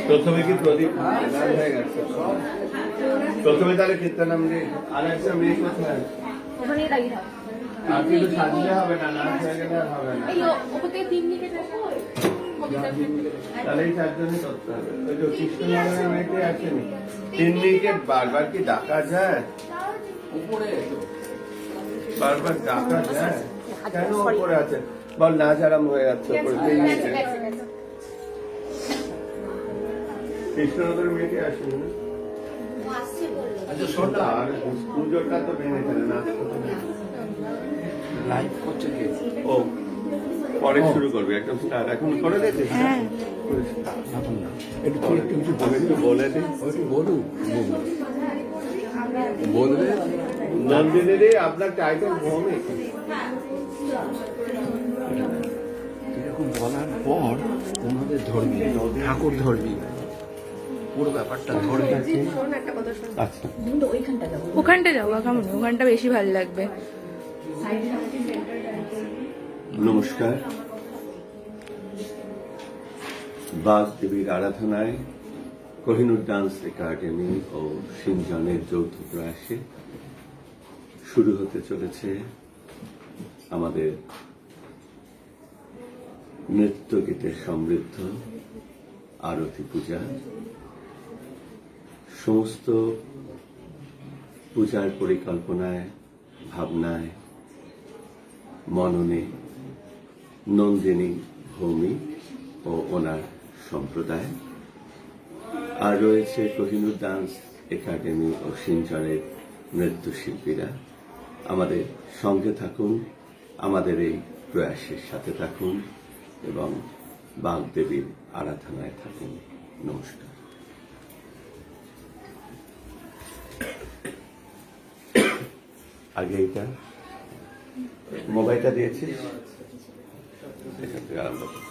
প্রথমে কি প্রদীপ হয়ে গেছে? প্রথমে তাহলে কীর্তন আমরা আর একটা মেয়ে কোথায়? ওখানেই দাঁড়িয়ে থাক। আর কিন্তু সাজলে হবে না, নাচ হয়ে গেলে আর হবে না। এই ওপর থেকে 3 দিকে দেখো। তাহলে এই চারজনই করতে হবে। ওই যে কৃষ্ণনগরের মেয়েটি আসেনি, তিন্নিকে বারবার কি ডাকা যায়? বারবার ডাকা যায় কেন? উপরে আছে বল, নাচ আরাম হয়ে যাচ্ছে উপরে তিন্নিকে। কৃষ্ণনগরের মেয়েটি আসেনি না? আর পুজোটা তো ভেঙে ফেলে, নাচ লাইভ করছে কে? ও পরে শুরু করবে, একদম স্টার্ট এখন করে দিয়েছিস? এখন না, একটু তুই একটু কিছু আমি একটু বলে দিই। একটু বলবে। নন্দিনী, আপনার টাইটেল ভৌমিক। এরকম বলার পর ওনাদের ধর্মী, ঠাকুর ধর্মী, পুরো ব্যাপারটা ধর্মী। আচ্ছা, ওখানটা যাও কাকামনি, ওখানটা বেশি ভালো লাগবে। নমস্কার। বাগদেবীর আরাধনায় কোহিনূর ডান্স একাডেমি ও সিনজনের যৌথ প্রয়াসে শুরু হতে চলেছে আমাদের নৃত্য গীতে সমৃদ্ধ আরতি পূজা। সমস্ত পূজার পরিকল্পনায়, ভাবনায়, মননে নন্দিনী ভৌমিক ও ওনার সম্প্রদায়, আর রয়েছে কোহিনূর ডান্স একাডেমি ও সিনজনের নৃত্যশিল্পীরা। আমাদের সঙ্গে থাকুন, আমাদের এই প্রয়াসের সাথে থাকুন এবং বাগদেবীর আরাধনায় থাকুন। নমস্কার। আগে এটা মোবাইলটা দিয়েছিস, এখান থেকে আরম্ভ কর।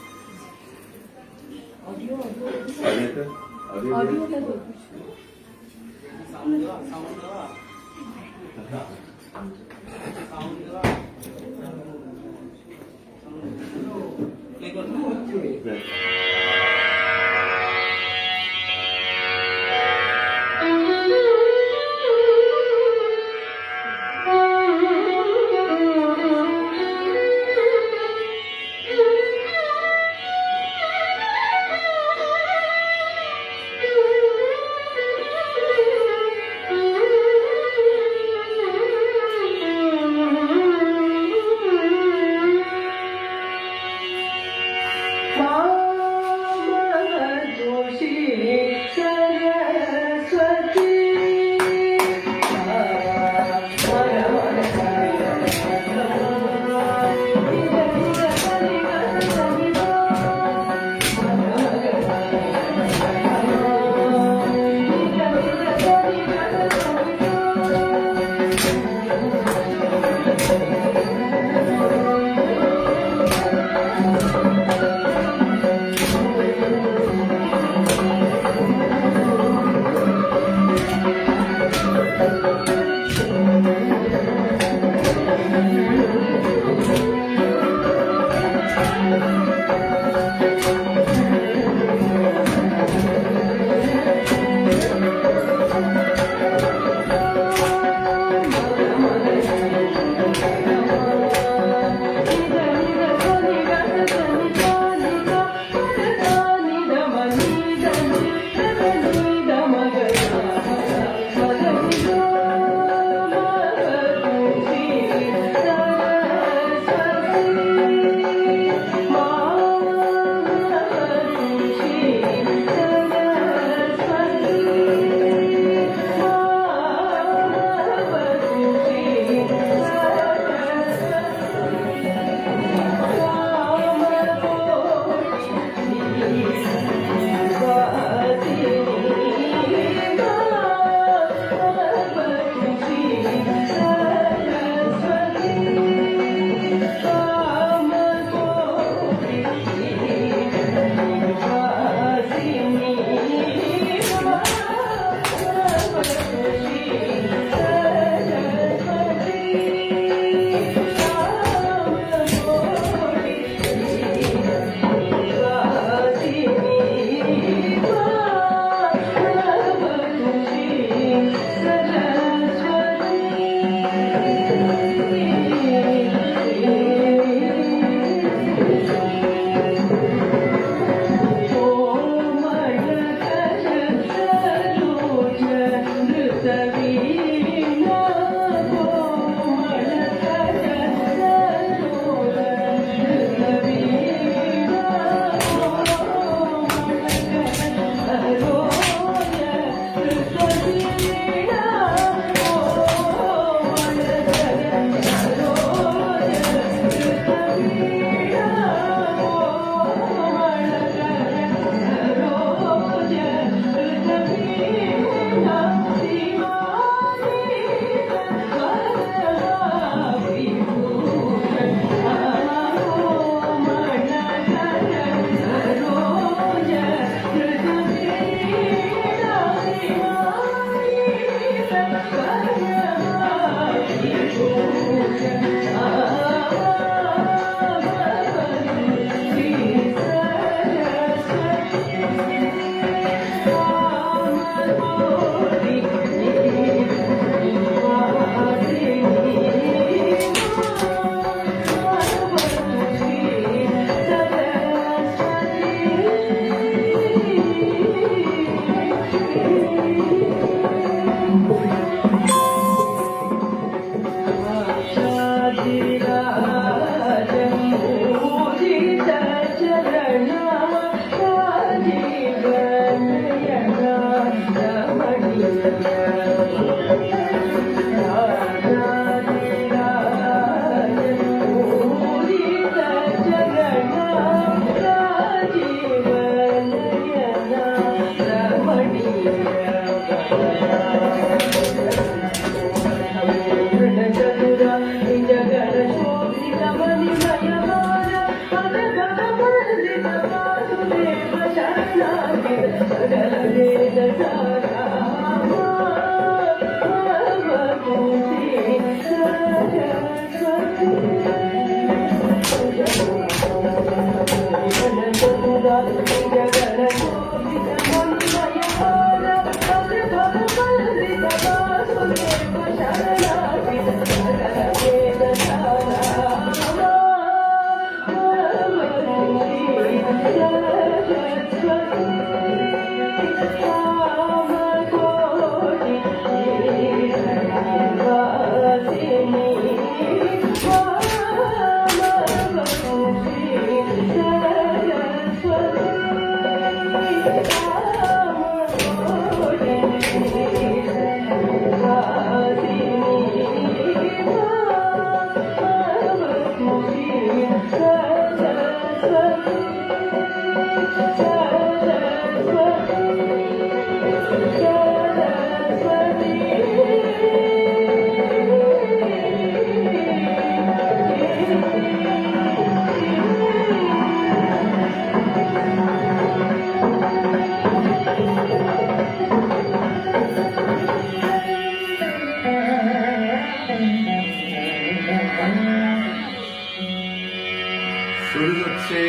শুরু হচ্ছে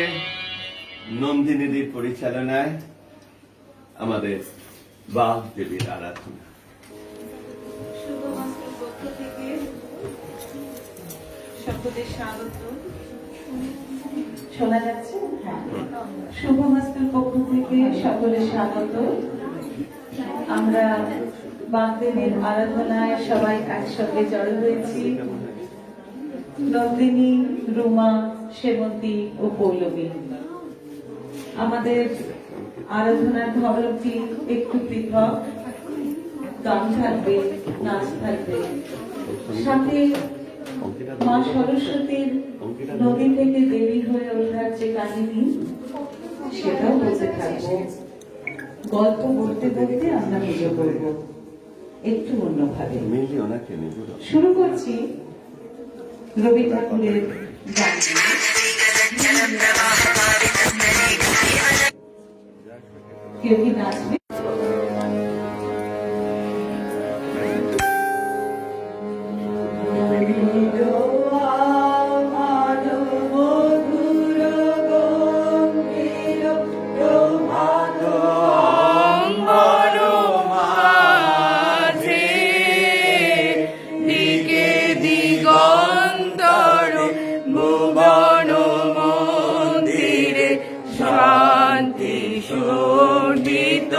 নন্দিনীদির পরিচালনায় আমাদের বাঘ দেবীর আরাধনা। সকলের স্বাগত। শোনা যাচ্ছে? হ্যাঁ। শুভমাস্তুর পক্ষ থেকে সকলের স্বাগত। আমরা বাগদেবীর আরাধনায় সবাই একসঙ্গে জড়ো হয়েছি। নন্দিনী, রুমা, সেমন্তী ও পৌলমী। আমাদের আরাধনার ধরনটি একটু পৃথক। গান থাকবে, নাচ থাকবে, সাথে মা সরস্বতীর নদী থেকে দেবী হয়ে ওঠার যে কাহিনী সেটাও বলতে থাকবো। গল্প বলতে বলতে আমরা পুজো করবো একটু অন্যভাবে। শুরু করছি রবি ঠাকুরের গান। কেউ কি নাচবে? শান্তি শোভিত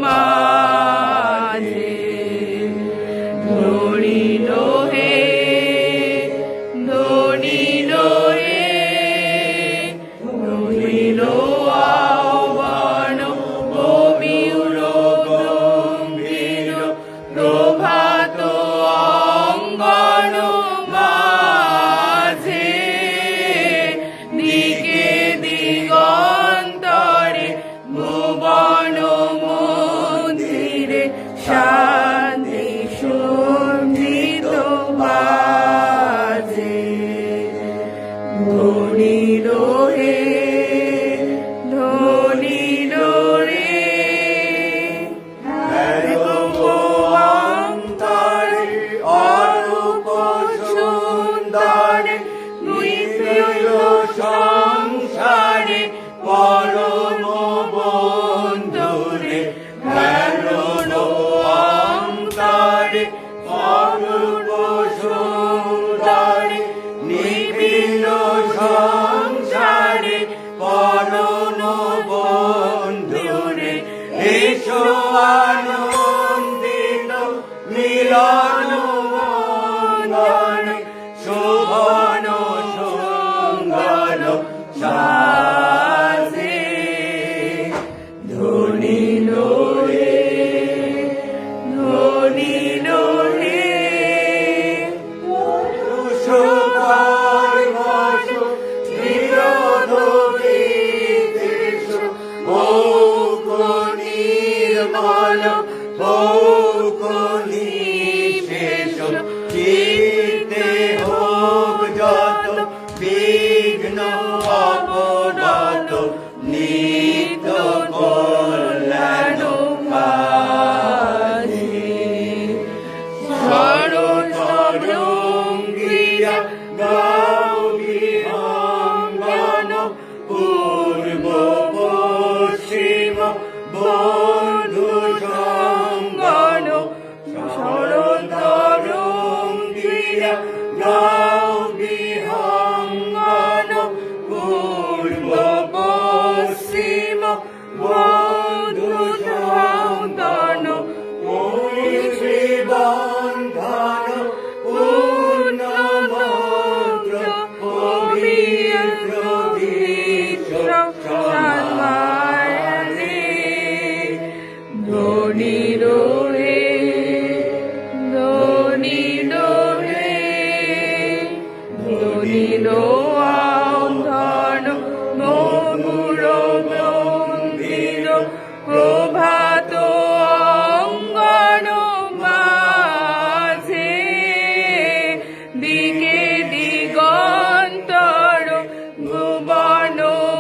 মাঝে ধরিল হে ধরিল হে ধরিল আহ্বান অবিউর গম্ভীর প্রভাত অঙ্গন মাঝে দিকে দিগন্তরে ভুবন মন্দিরে শান্তি শোভিত বাজে ধরিল হে ধরিল রে অন্তরে অরূপ সুন্দরে সংসারে পরম বন্ধুরে ভেরণ অন্তরে অরূপ সুন্দরে নিবিড় সংসারে পরণ বন্ধুরে এসো আনন্দিত মিলন বন্ধনে শোভন সুন্দর সাজে ধরিল রে মন হোক নিঃশেষ, চিত্তে হোক যত বিঘ্ন অবনত, নিত্য কল্যাণ কাজে। সরসরঙ্গিয়া গাও বিহঙ্গন, পূর্ব পশ্চিম বন্ধু সঙ্গন। সরসরঙ্গিয়া গাও বিহঙ্গন, পূর্ব পশ্চিম বন্ধু সঙ্গন। বন্ধন পূর্ণ মন্ত্র পবিত্র বিষ্ণ সম্মানে। ধ্বনি রোহে, ধ্বনি রোহে, ধ্বনি রোধন মধুর গম্ভীর প্রভাত অঙ্গন মাঝে। দিকে দিগন্তর ভুবন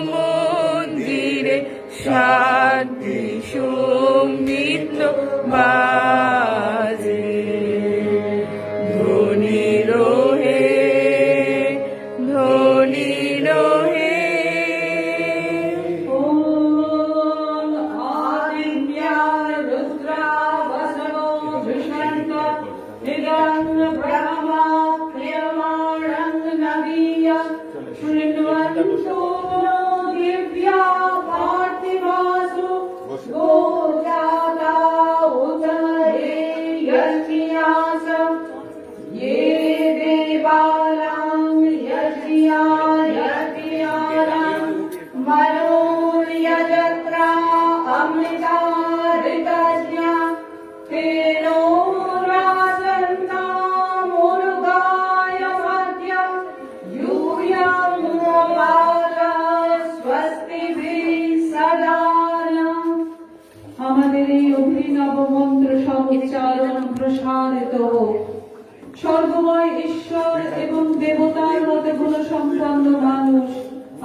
মন্দিরে, শান্তি সৌমিত্র বাজে। ধ্বনি রোহে, ধ্বনি রোহে। ॐ आदित्या रुद्रा वसवो विषन्त निगं ब्रह्मा क्रियमाणं नवीया। शृण्वन्तु नो दिव्या पार्थिवासु गोजाता उत हे यज्ञासम्। ये देवानां यज्ञानां मनोर्यजत्रा अमृता ऋतज्ञा। तेनो रासन्ता मुरुगाय मध्य यूयं बाल स्वस्तिभिः सदा नः। আমাদের এই অভিনব মন্ত্র সঞ্চারণ প্রসারিত হোক। স্বর্গময় ঈশ্বর এবং দেবতার মতো গুণ সম্পন্ন মানুষ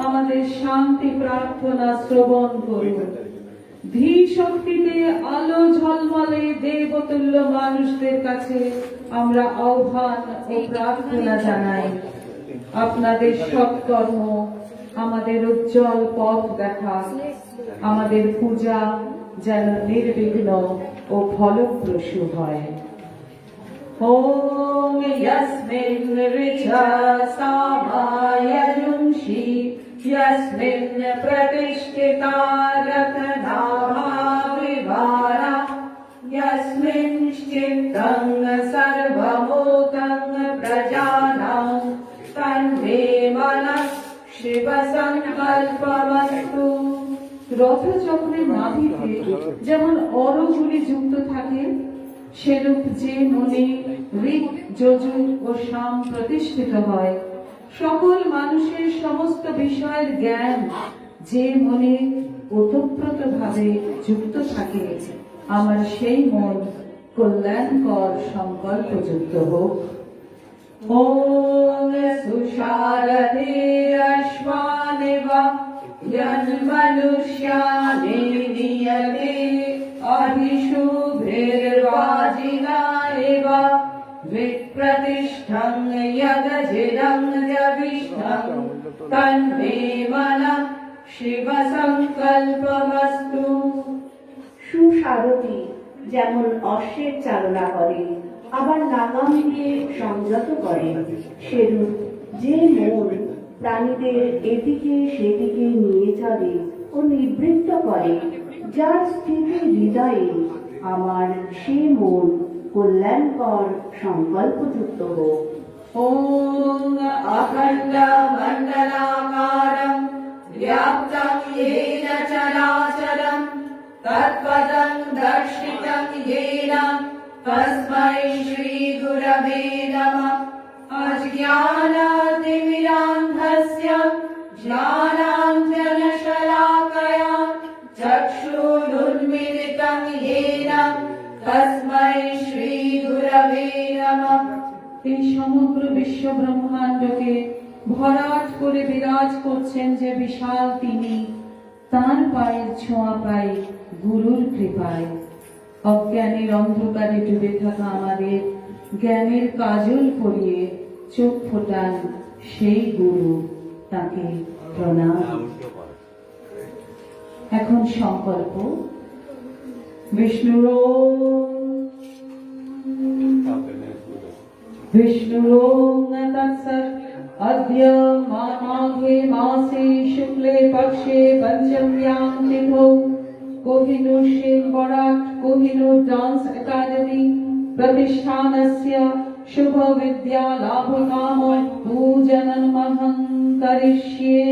আমাদের শান্তি প্রার্থনা শ্রবণ করুন। ধী শক্তিতে আলো ঝলমলে দেবতুল্য মানুষদের কাছে আমরা আহ্বান ও প্রার্থনা জানাই। আপনাদের সৎকর্ম আমাদের উজ্জ্বল পথ দেখা, আমাদের পূজা যেন নির্বিঘ্ন ও ফলপ্রসূ হয়। ॐ यस्मिन् ऋचा सामाय जुंषि, यस्मिन् प्रतिष्ठिता रत्नाभा, यस्मिन् चित्तं सर्वभूतं प्रजानां, तन्मे मनः शिव संकल्पमस्तु। রথচক্রের নাভিতে যেমন অরগুলি যুক্ত থাকে, সেরূপ যে মনে ঋক যজুর ও সাম প্রতিষ্ঠিত হয়, সকল মানুষের সমস্ত বিষয়ের জ্ঞান যে মনে ওতপ্রোত ভাবে যুক্ত থাকে, আমার সেই মন কল্যাণকর সংকল্পযুক্ত হোক। ওম সুশারদে অশ্বানেবা জন্মনুষ্যানে নিয়তে अधिशुभ्रिर्वाजिना एव विप्रतिष्ठं यदजिरं जविष्ठं तन्मे मनः शिव संकल्पमस्तु। সুসারথী যেমন অশ্বের চালনা করে, আবার লাগাম দিয়ে সংযত করে, সেরূপ যে মন প্রাণীদের এদিকে সেদিকে নিয়ে চলে ও নিবৃত্ত করে, যার স্থিতি হৃদয়ে, আমার সে মন কল্যাণকর সংকল্পযুক্ত হোক। ॐ अखण्डमण्डलाकारं व्याप्तं येन चराचरं तत्पदं दर्शितं येन तस्मै श्रीगुरवे नमः। अज्ञानातिमिरान्धस्य ज्ञानाञ्जनशलाकया चक्षुरुन्मिलितं येन येन तस्मै श्रीगुरवे नमः। এই সমগ্র বিশ্ব ব্রহ্মাণ্ডকে ভরাট করে বিরাজ করছেন যে বিশাল তিনি, তার পায়ের ছোঁয়া পাই গুরুর কৃপায়। অজ্ঞানের অন্ধকারে ডুবে থাকা আমাদের জ্ঞানের কাজল পরিয়ে চোখ ফোটান সেই গুরু, তাকে প্রণাম। এখন সংকল্প। विष्णुरों तत्सत् अद्य माघे मासे शुक्ले पक्षे पंचम्यां तिथौ कोहिनूर शेन बराक कोहिनूर डांस अकादमी प्रतिष्ठानस्य शुभ विद्या लाभ काम पूजनमहं करिष्ये।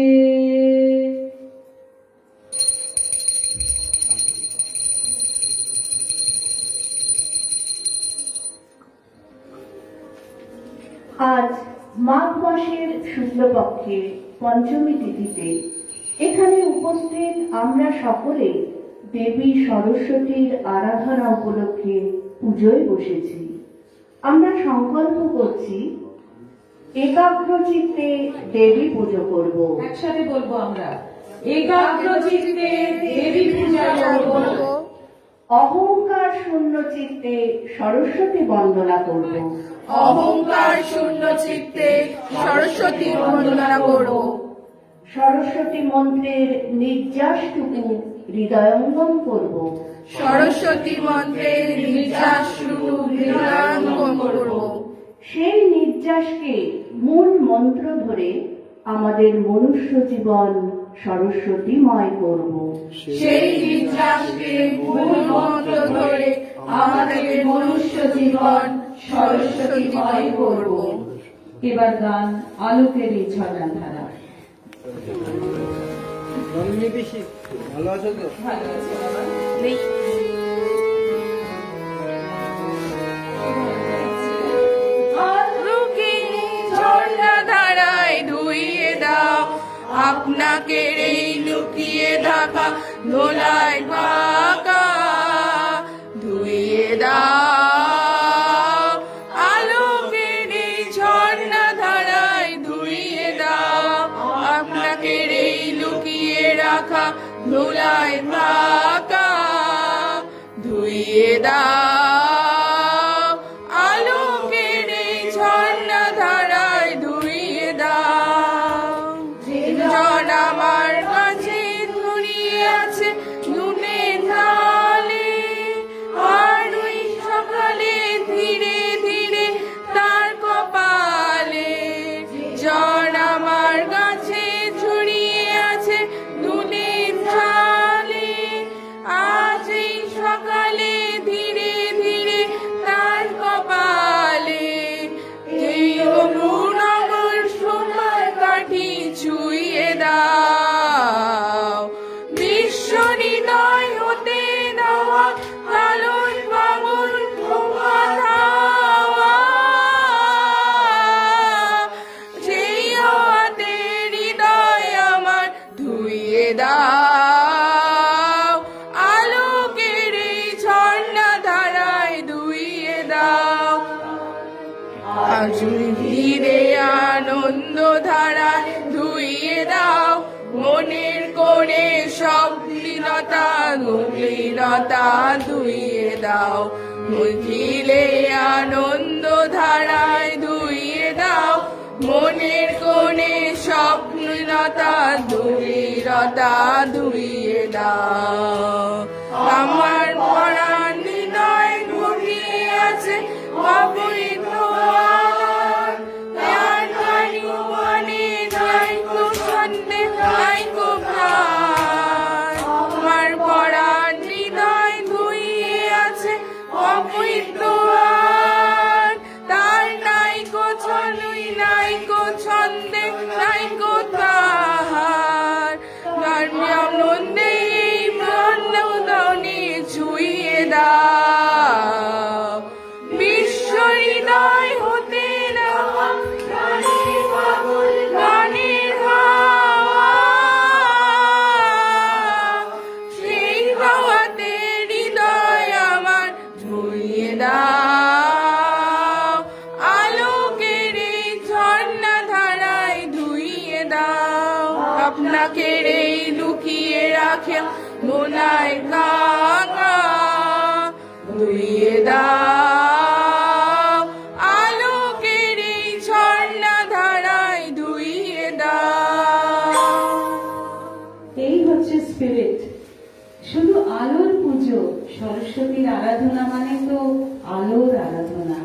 আজ মাঘ মাসের শুক্লপক্ষের পঞ্চমী তিথিতে এখানে উপস্থিত আমরা সকলে দেবী সরস্বতীর আরাধনা উপলক্ষে পুজোয় বসেছি। আমরা সংকল্প করছি একাগ্র চিত্তে দেবী পুজো করব। একসাথে বলবো আমরা, একাগ্র চিত্তে দেবী পূজা করব। অহংকার শূন্য চিত্তে সরস্বতী বন্দনা করব। অহংকার শূন্য চিত্তে সরস্বতী বন্দনা করব। সরস্বতী মন্ত্রের নির্যাসটুকু হৃদয়ঙ্গম করব। সরস্বতী মন্ত্রের নির্যাসটুকু হৃদয়ঙ্গম করব। সেই নির্যাসকে মূল মন্ত্র ধরে আমাদের মনুষ্য জীবন সরস্বতীময় করব। সেই নির্যাসকে মূল মন্ত্র ধরে আমাদের মনুষ্য জীবন সরস্বতীময় করব। এবার গান আলোকের এই ঝর্ণাধারা। ভালো আছো তো? ঝর্ণাধারায় ধুইয়ে দাও আপনাকে এই লুকিয়ে থাকা ধোলায় পাকা, ধুইয়ে দাও আলোকের এই ঝর্ণাধারায় ধুইয়ে দাও আপনাকে এই লুকিয়ে রাখা ধুলায় পাকা, ধুইয়ে দাও আলোকের এই ঝর্ণাধারায় ধুইয়ে দাও। জন আমার কাছে ধরিয়ে আছে নুনের নালে, আর ওই সকালে ধীরে ধীরে তার কপালে। জন আমার কাছে ঝুড়িয়ে আছে নুনের ঝালে, আজ এই সকালে ধীরে ধীরে তার কপালে। এই অনুনগর সোনার কাঠি ছুঁয়ে দাও, বিশ্ব হৃদয় হতে দেওয়া লালন বাবুর ধোঁয়া ধাওয়া। সেই হাতে হৃদয় আমার ধুইয়ে দাও আলোকের এই ঝর্ণাধারায় ধুইয়ে দাও। আজুর ধীরে আনন্দ ধারায় ধুইয়ে দাও মনের কোণে সব লীনতা গভীরতা ধুইয়ে দাও। মুখিলে আনন্দ ধারায় ধুইয়ে দাও মনের কোণে সব লীনতা গভীরতা ধুইয়ে দাও। আমার পরাণ হৃদয় ঘুরিয়ে আছে অবৈধ আর, তার গাড়ি মনে নাইকো ছন্দে নাইকো প্রাণ। আমার পরাণ হৃদয় ধুইয়ে আছে অবৈধ আর, তার নাইকো ছলুই নাইকো ছন্দে নাইকো তাহার। আনন্দে এই পুজো, সরস্বতীর আরাধনা মানে তো আলোর আরাধনা,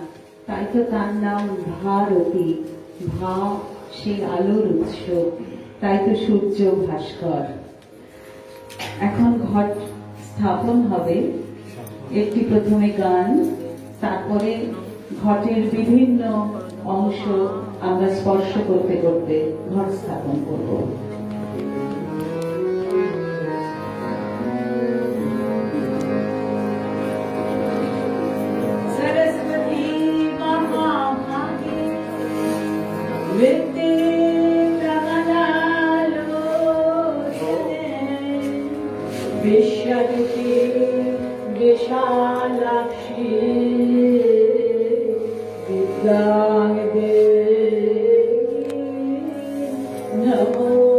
তাই তো তার নাম ভারতী। ভা সেই আলোর উৎস, তাই তো সূর্য ভাস্কর। এখন ঘট স্থাপন হবে, একটি প্রথমে গান, তারপরে ঘটের বিভিন্ন অংশ আমরা স্পর্শ করতে করতে ঘট স্থাপন করব। सरस्वती महाभागे विद्ये प्रबलालोचने विश्वदुते विशालाक्षी विद्यां देवी नमोस्तुते।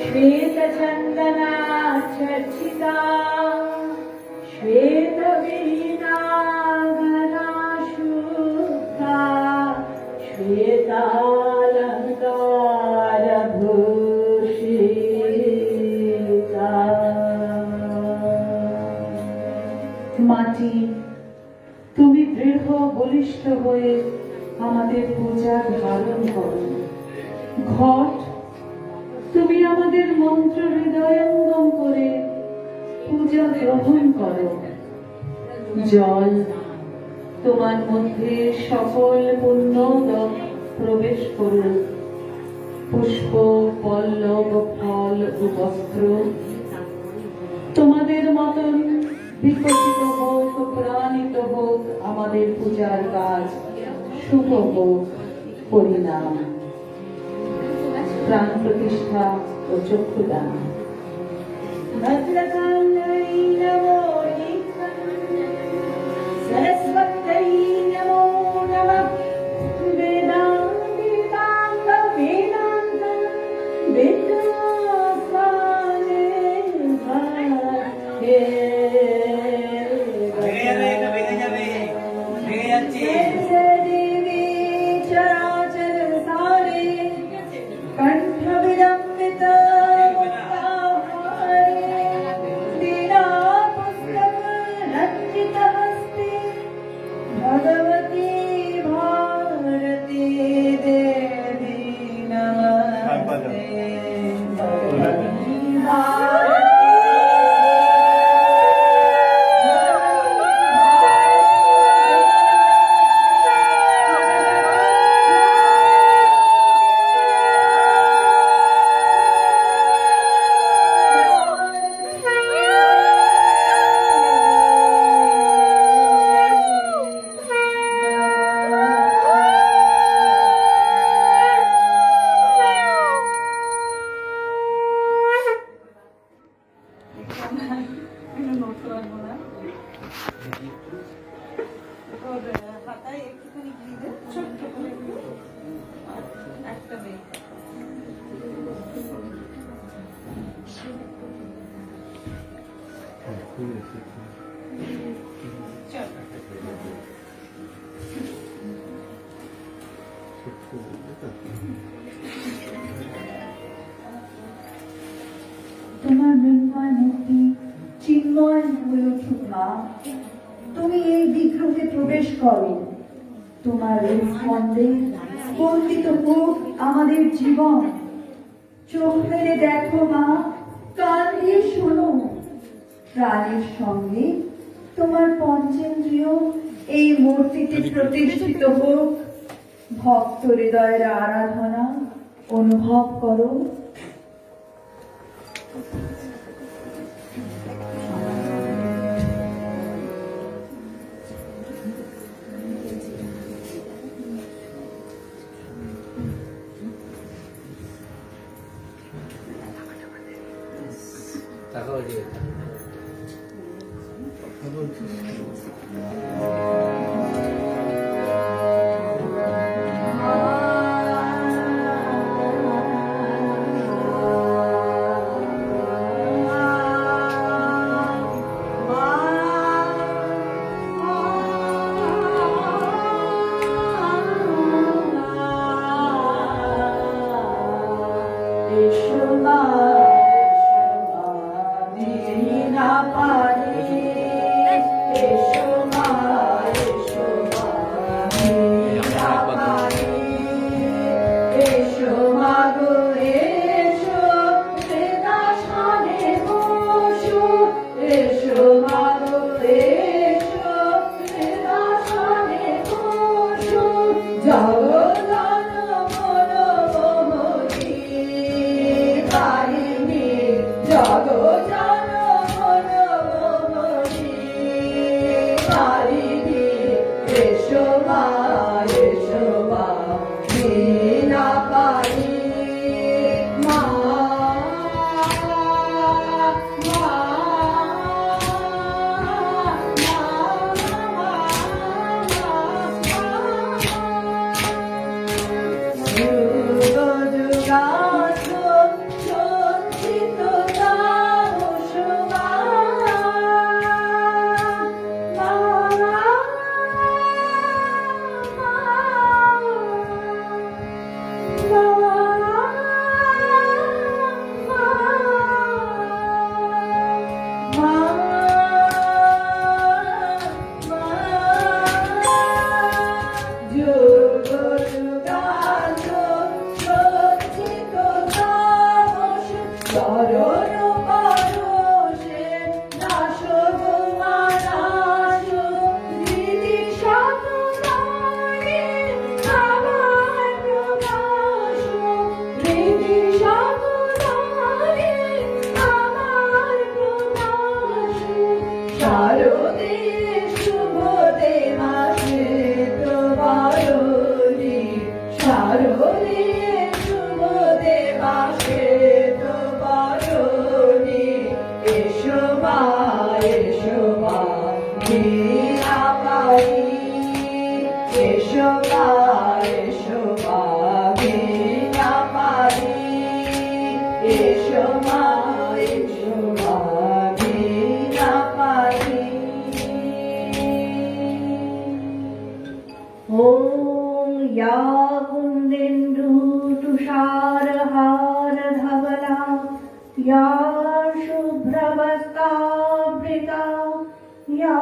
श्वेतचन्दना चर्चिता श्वेतवीणागना शुद्धा श्वेतालङ्कारभूषिता। মাটি, তুমি দৃঢ় বলিষ্ঠ হয়ে আমাদের পূজা ধারণ করো। ঘট, তুমি আমাদের মন্ত্র হৃদয়ঙ্গম করে পূজা গ্রহণ করো। জল, তোমার মধ্যে সকল পুণ্য প্রবেশ করুক। পুষ্প, পল্লব, ফল ও বস্ত্র তোমাদের মতন বিকশিত হোক, প্রাণিত হোক আমাদের পূজার কাজ, শুভ হোক পরিণাম। প্রাণ প্রতিষ্ঠা ও চক্ষুদান। ভদ্রকান্ডৈ নমো सरस्वत्यै नमो नमः। वेदान्तिताङ्ग वेदान्त विद्वास्वाने भागे। देवी चराचर सारे कंठ विलंबित भगवती भारती देवी नमस्ते। তোমার মৃন্ময় মূর্তি চিন্ময় হয়ে উঠুক মা। তুমি এই বিগ্রহে প্রবেশ করো। তোমার স্পন্দে স্পন্দিত হোক আমাদের জীবন। চোখ মেলে দেখো মা, কান দিয়ে শোনো। প্রাণের সঙ্গে তোমার পঞ্চেন্দ্রিয় এই মূর্তিতে প্রতিষ্ঠিত হোক। ভক্ত হৃদয়ের আরাধনা অনুভব করো। টাকা হয়ে গেছে। या कुन्देन्दु तुषारहारधवला या शुभ्रवस्त्रावृता या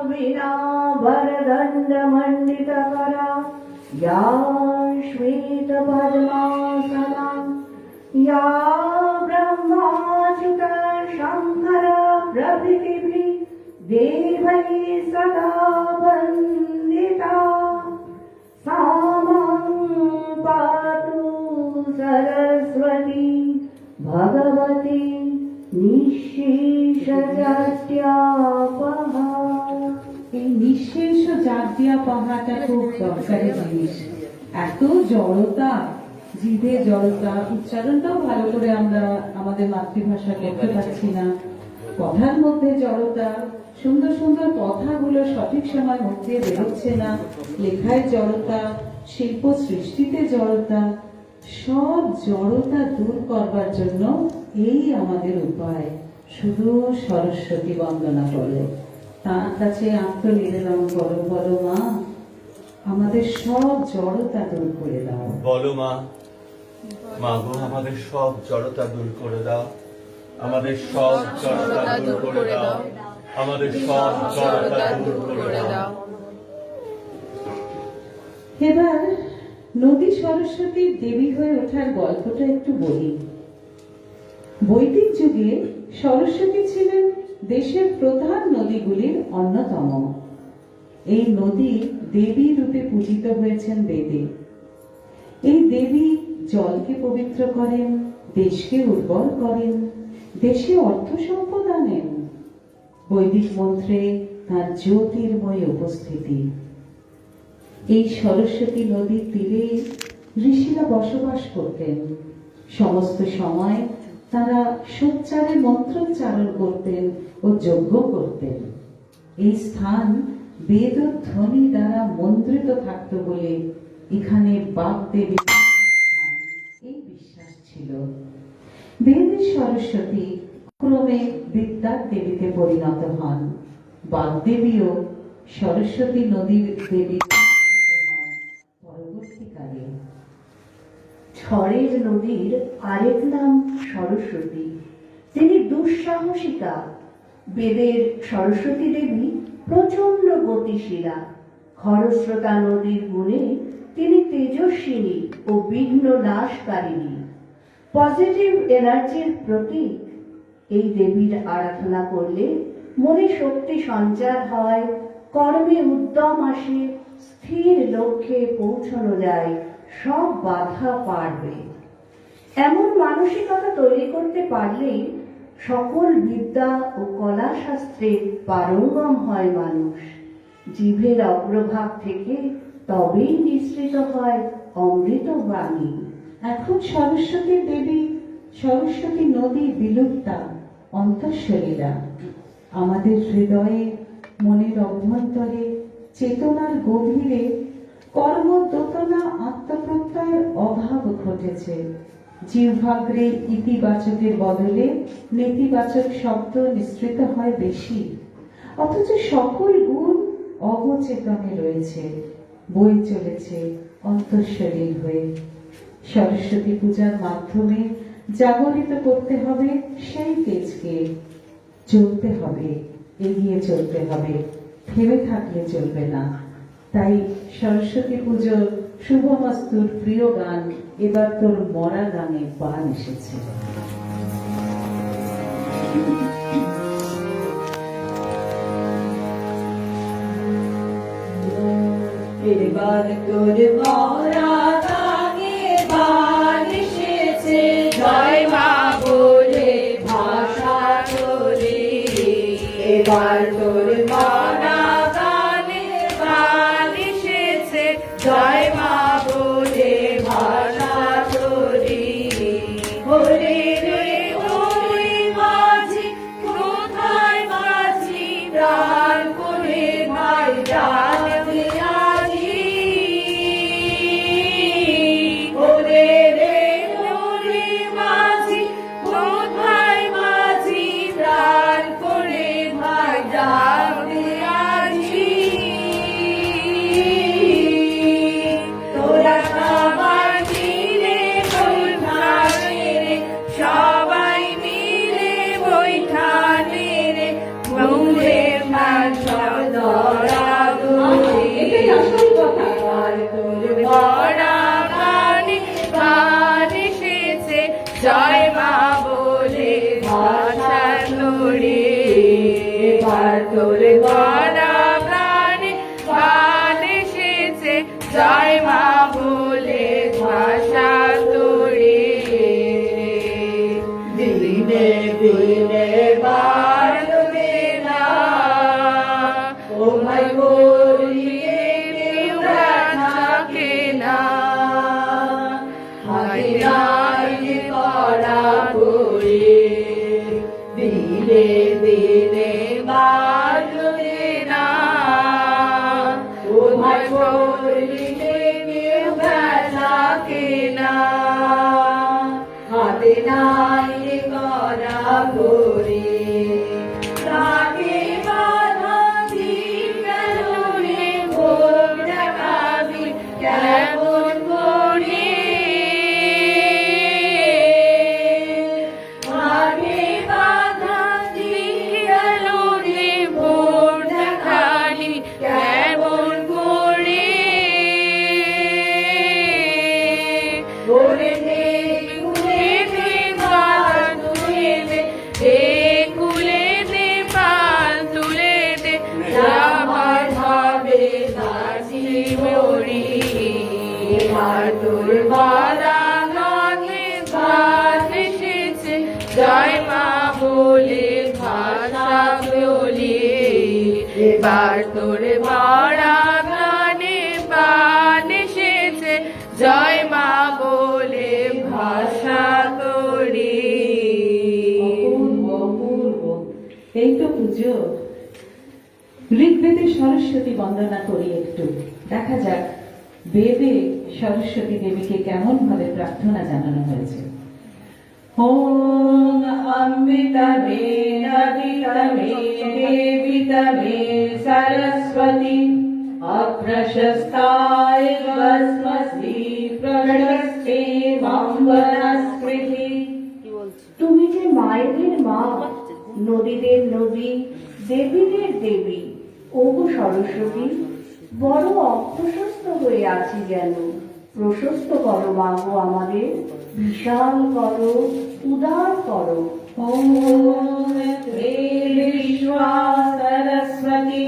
वीणाभरदण्डमण्डितकरा या श्वेतपद्मासना या ब्रह्माच्युतशङ्करप्रभृतिभिः देवैः सदा वन्दिता सा मां पातु सरस्वती भगवती নিঃশেষজাত্যাপহা। এই নিঃশেষ জাত দিয়া পাহাটা খুব দরকারি জিনিস। এত জড়তা, জিভে জড়তা, উচ্চারণটাও ভালো করে আমরা আমাদের মাতৃভাষা করতে পারছি না, কথার মধ্যে জড়তা, সুন্দর সুন্দর কথাগুলো সঠিক সময় মুখ দিয়ে বেরোচ্ছে না, লেখায় জড়তা, শিল্প সৃষ্টিতে জড়তা, সব জড়তা দূর করবার জন্য এই আমাদের উপায়, শুধু সরস্বতী বন্দনা করো, তার কাছে আত্মনিবেদন করো, বলো মা আমাদের সব জড়তা দূর করে দাও। বলো মা, মা গো আমাদের সব জড়তা দূর করে দাও, আমাদের সব জড়তা দূর করে দাও, আমাদের সব জড়তা দূর করে দাও। এবার নদী সরস্বতীর দেবী হয়ে ওঠার গল্পটা একটু বলি। বৈদিক যুগে সরস্বতী ছিলেন দেশের প্রধান নদীগুলির অন্যতম। এই নদী দেবী রূপে পূজিত হয়েছেন বেদে। এই দেবী জলকে পবিত্র করেন, দেশকে উর্বর করেন, দেশে অর্থ সম্পদ আনেন। বৈদিক মন্ত্রে তার জ্যোতির্ময় উপস্থিতি। এই সরস্বতী নদীর তীরে ঋষিরা বসবাস করতেন। সমস্ত সময় তারা সোচ্চারে মন্ত্রোচ্চারণ করতেন ও যজ্ঞ করতেন। এই স্থান বেদ ও ধ্বনি দ্বারা মন্ত্রিত থাকত বলে এখানে বাগদেবী স্থান, এই বিশ্বাস ছিল। বেদের সরস্বতী ক্রমে বিদ্যার দেবীতে পরিণত হন। বাগদেবীও সরস্বতী নদীর দেবী হন পরবর্তীকালে। ঝড়ের নদীর আরেক নাম সরস্বতী। তিনি দুঃসাহসিকা। বেদের সরস্বতী দেবী প্রচন্ড গতিশীলা। খরস্রোতা নদীর গুণে তিনি তেজস্বিনী ও বিঘ্ন নাশকারিণী, পজিটিভ এনার্জির প্রতীক। এই দেবীর আরাধনা করলে মনে শক্তি সঞ্চার হয়, কর্মে উদ্যম আসে, স্থির লক্ষ্যে পৌঁছানো যায়, সব বাধা পারবে। এমন মানসিকতা তৈরি করতে পারলেই সকল বিদ্যা ও কলা শাস্ত্রে পারঙ্গম হয় মানুষ। জিভের অগ্রভাগ থেকে তবেই নিঃসৃত হয় অমৃত বাণী। এখন সরস্বতী দেবী, সরস্বতী নদী বিলুপ্তা, অন্তঃসলীলা। আমাদের হৃদয়ে, মনের অভ্যন্তরে, চেতনার গভীরে কর্মদোতনা, আত্মপ্রত্যয়ের অভাব ঘটেছে। জিহ্বাগ্রে ইতিবাচকের বদলে নেতিবাচক শব্দ নিঃসৃত হয় বেশি, অথচ সকল গুণ অবচেতনে রয়েছে, বয়ে চলেছে অন্তঃশরীর হয়ে। সরস্বতী পূজার মাধ্যমে জাগরিত করতে হবে সেই তেজকে। চলতে হবে, এগিয়ে চলতে হবে, থেমে থাকলে চলবে না। তাই সরস্বতী পুজোর শুভমস্তুর প্রিয় গান, এবার তোর মরা গানে বান এসেছে। এবার তোর মরা গানে বান এসেছে, জয় মা বলে ভাষা তোরে। এবার তোর মরা গানে বান এসেছে, জয় মা বলে ভাষা তোরে। ওরে রে ওরে মাঝি, কোথায় মাঝি, প্রাণ করে ভাই ডাকবে আজি। ওরে রে ওরে মাঝি, কোথায় মাঝি, প্রাণ করে ভাই ডাকবে আজি। তোরা সবাই মিলে বৈঠানে রে, সবাই মিলে বৈঠানে রে, মৌরের মাঝার দরা দূরে। এটাই আসল কথা। আর তোর বড়া গানে গান এসেছে, জয় মা বলে ভাষা তোরে। এবার তোর বড়া গানে গান এসেছে, জয় মা বলে ভাষা তোরে। দিনে দিনে বাড়বে না, ও ভাই বলিয়ে কেউ থাকে না। হাতে নাই করা করে, দিনে দিনে বাড়বে না, ও ভাই বলিয়ে কেউ থাকে না। হাতে নাই করা করে, তাকে বাধা দিন গেল রে, ভোগ দেখাবি কেমন করে। তাকে বাধা দিন গেল রে, ভোগ দেখাবি কেমন করে। ওরে রে কুলে দে পাল তুলে দে, রে কুলে দে পাল তুলে দে, আমার ভাবে নাচি মরি। আর তোর বালা গানে ভাত এসেছে, জয় মা বলে ভাষা বলি। এবার তোর বড়া গানে বান এসেছে, জয় মা বলে ভাষা তোরে। এই তো পুজো। ঋগ্বেদে সরস্বতী বন্দনা করি একটু, দেখা যাক বেদে সরস্বতী দেবীকে কেমন ভাবে প্রার্থনা জানানো হয়েছে। ওম অমৃতমে নদিতমে দেবিতমে সরস্বতী অপ্রশস্তায় ভস্মসি প্রশস্তে মাম বনস্পতি। তুমি যে মায়েদের মা, নদীদের নদী, দেবীদের দেবী, ওগো সরস্বতী, বড় অপ্রশস্ত হয়ে আছি যেন, প্রশস্ত করো মাগো আমাদের, বিশাল করো, উদার করো। ওম ত্রে বিশ্বা সরস্বতী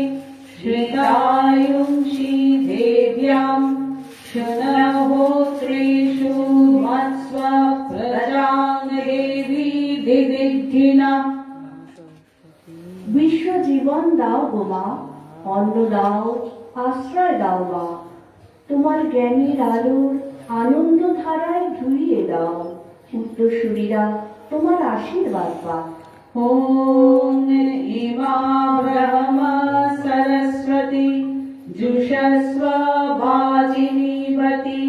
শ্রেতায়ুংসি দেব্যাম শনহোত্রেষু মৎস্ব প্রজাং দেবী দিদিঘ্নিনা। বিশ্ব জীবন দাও গো মা, অন্ন দাও, আশ্রয় দাও মা, তোমার জ্ঞানের আলোর আনন্দ ধারায় ধুইয়ে দাও, উত্তরসূরিরা তোমার আশীর্বাদ পাক। ওম ইমা ব্রহ্মা সরস্বতী জুষস্ব ভাজিনীবতী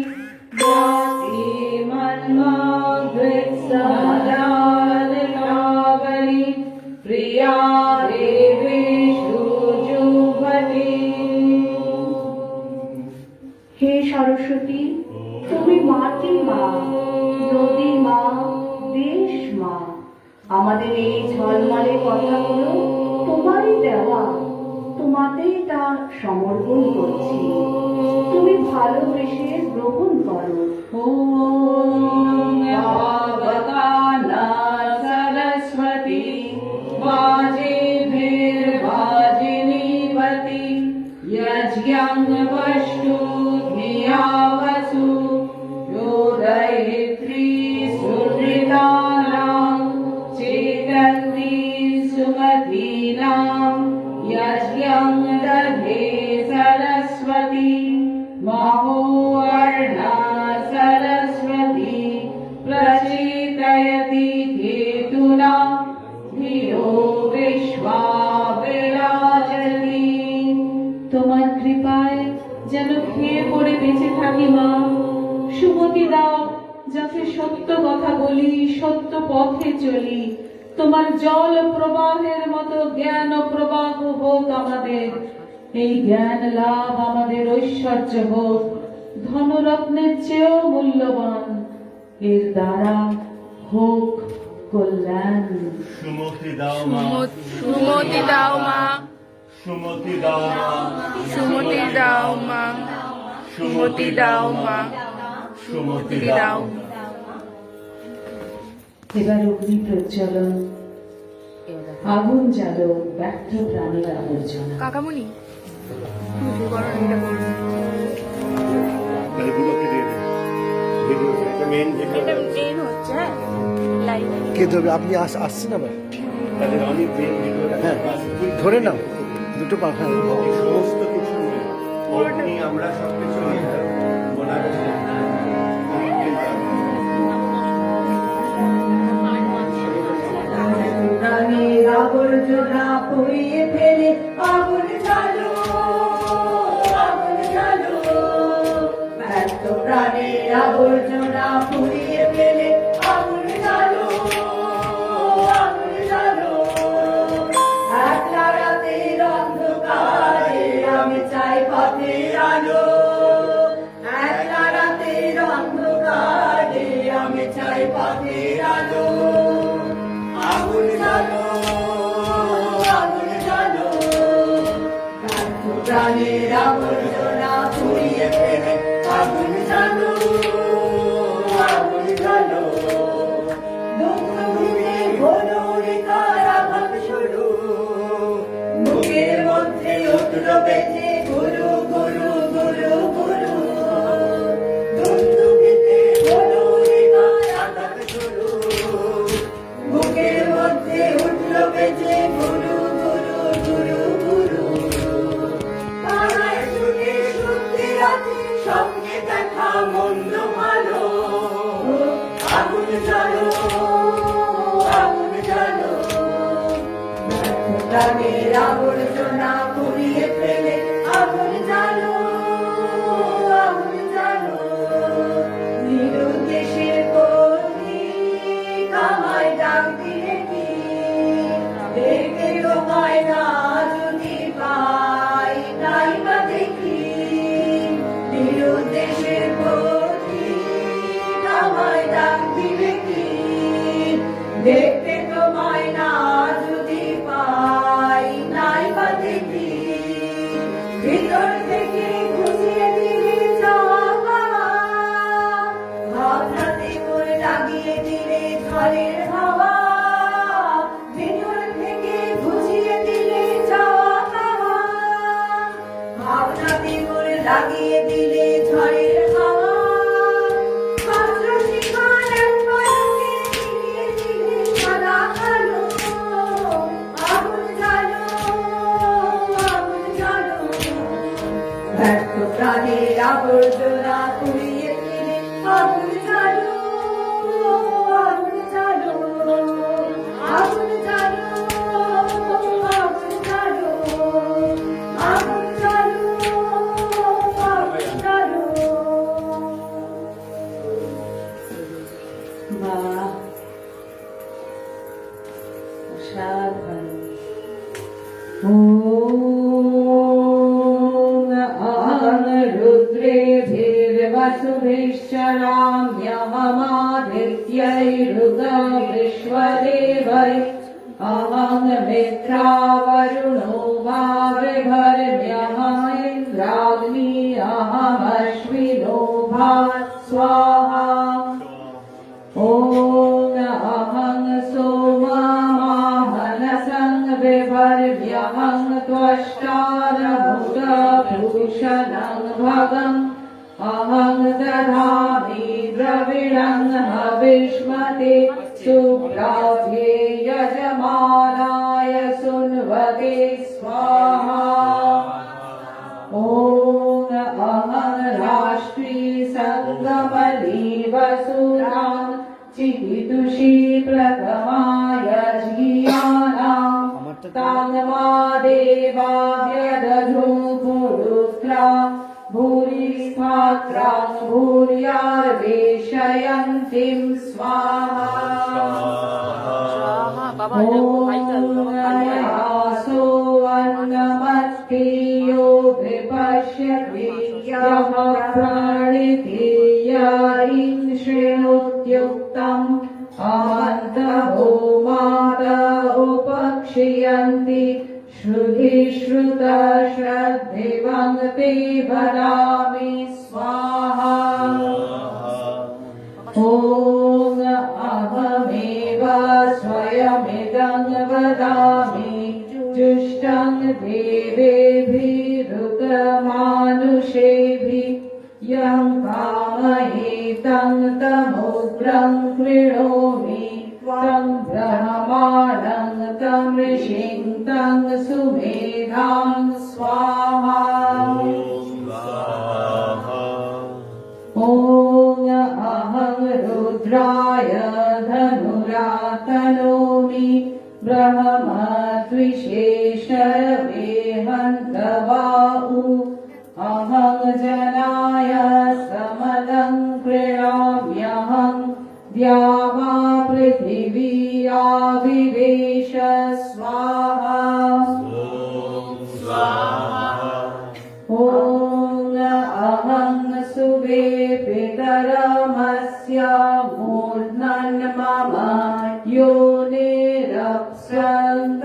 জাতি মন্মা গৃৎসদানকাবলি প্রিয়া দেবেষু যুবতী। হে সরস্বতী, তুমি মাটি মা, নদী মা, দেশ মা, আমাদের এই ঝলমলে কথাগুলো তোমারই দেওয়া, তোমাতেই তা সমর্পণ করছি, তুমি ভালোবেসে গ্রহণ করো। ওম পাবকানা সরস্বতী वाजिनीवती यज्ञं वष्टु धियावसु योदयित्री सुहृदानां चेतन्ति सुमतीनां यज्ञं दधे सरस्वती महोवर्णा सरस्वती प्रचेतयति केतुना धियो विश्वा विराजति। তোমার কৃপায় যেন খেয়ে পড়ে বেঁচে থাকি মা, সুমতি দাও যাতে সত্য কথা বলি, সত্য পথে চলি। তোমার জল প্রবাহের মতো জ্ঞান প্রবাহ হোক আমাদের, এই জ্ঞান লাভ আমাদের ঐশ্বর্য হোক, ধনরত্নের চেয়েও মূল্যবান, এর দ্বারা হোক কল্যাণ। সুমতি দাও মা, সুমতি দাও মা, সুমতি দাও মা, সুমতি দাও মা, সুমতি দাও মা, সুমতি সুমতি দাও। দাও। এবার অগ্নি প্রজ্বলন, আগুন জ্বালো ব্যর্থ প্রাণীর আবর্জনা। কাকামণি পুজো করো, এটা করো। এগুলোকে দিয়ে দে, ভিডিও এটা মেন এটা মেন হচ্ছে, হ্যাঁ লাইভ। কে ধরবে? আপনি আসছেন আবার? তাদের অনেক মেন ভিডিওটা হ্যাঁ, ধরে নাও দুটো পা। হ্যাঁ, সমস্ত কিছু নিয়ে অগ্নি আমরা সবকিছু নিয়ে বলার প্রাণের আবর্জনা পুড়িয়ে ফেলে আগুন জ্বালো, আগুন জ্বালো। ব্যর্থ প্রাণের আবর্জনা পুড়িয়ে ফেলে আগুন জ্বালো, আগুন জ্বালো। একলা রাতের অন্ধকারে আমি চাই পথের আলো, একলা রাতের অন্ধকারে আমি চাই পথের আলো। আগুন জ্বালো, আগুন জ্বালো। ব্যর্থ প্রাণের আবর্জনা পুড়িয়ে ফেলে আগুন জ্বালো, আগুন জ্বালো। দুঃখ ভুলে হলো কারাঘাত শুরু, বুকের মধ্যে উঠল বেঁচে গুরু গুরু গুরু গুরু। দুঃখিতে হলো কারাঘাত শুরু, বুকের মধ্যে উঠল বেঁচে গুরু গুরু গুরু গুরু। প্রাণের আবর্জনা পুড়িয়ে ফেলে আগুন জ্বালো, আগুন জ্বালো। নিরুদ্দেশের পথিক আমায় ডাক দিলে কি, দেখতে তোমায় না যদি পাই, নাই বা দেখি। নিরুদ্দেশের পথিক আমায় ডাক দিলে কি, দেখতে তোমায় না যদি পাই, নাই বা দেখি। ভিতর থেকে ঘুষিয়ে দিলে চাপা, ভাবনাতে করে লাগিয়ে দিলে ঝড়ের হাওয়া। ভিতর থেকে ঘুষিয়ে দিলে চাপা, ভাবনাতে করে লাগিয়ে দিলে ঝড়ের হাওয়া। ব্যর্থ প্রাণের আবর্জনা পুড়িয়ে ফেলে আগুন জ্বালো, আগুন জ্বালো, আগুন জ্বালো, আগুন জ্বালো, আগুন জ্বালো, আগুন জ্বালো। বাহ, অসাধারণ। अहं रुद्रेभिर्वसुभिश्चराम्यहमादित्यैरुदा विश्वदेवै। अहं मित्रावरुणो भाविभर्म्यहमिन्द्राग्नी अहमश्विनो भात् स्वाहा। ॐ अहं सोममाहनसं विभर्म्यहं त्वष्टारभुजभूषणं भगम्। अहं दधामि द्रविणं हविष्मते सुप्राभ्ये यजमानाय सुन्वते स्वाहा। ॐ अहं राष्ट्री सङ्गमली वसुरान् चिकितुषी प्रथमाय जीयानाम्। तान्मा देवा व्यदधु पुरुत्रा भूरि स्थात्रां भूर्यार्वेशयन्तीं स्वाहा। आसो अन्नमत्तीयो विपश्यति यः प्रणितीय इंशृणुत्युक्तम्। अमन्तभो माता उपक्षियन्ति श्रुति श्रुता श्रद्धिवं ते वदामि स्वाहा। ॐ अहमेव स्वयमिदं वदामि जुष्टं देवेभिरुतमानुषेभिः। यं कामयेतं तमुग्रं कृणोमि तं ब्रह्माणं तं ऋषिं तं सुमेधां स्वाहा। ॐ अहं रुद्राय धनुरातनोमि ब्रह्मद्विषेशरवे हन्तवाहु। अहं जनाय समदं कृणाम्यहं द्यावा पृथिवी आविवेश स्वाहा। ॐ अहं सुवे पितरमस्य मूर्धन् मम योनिरप्सन्त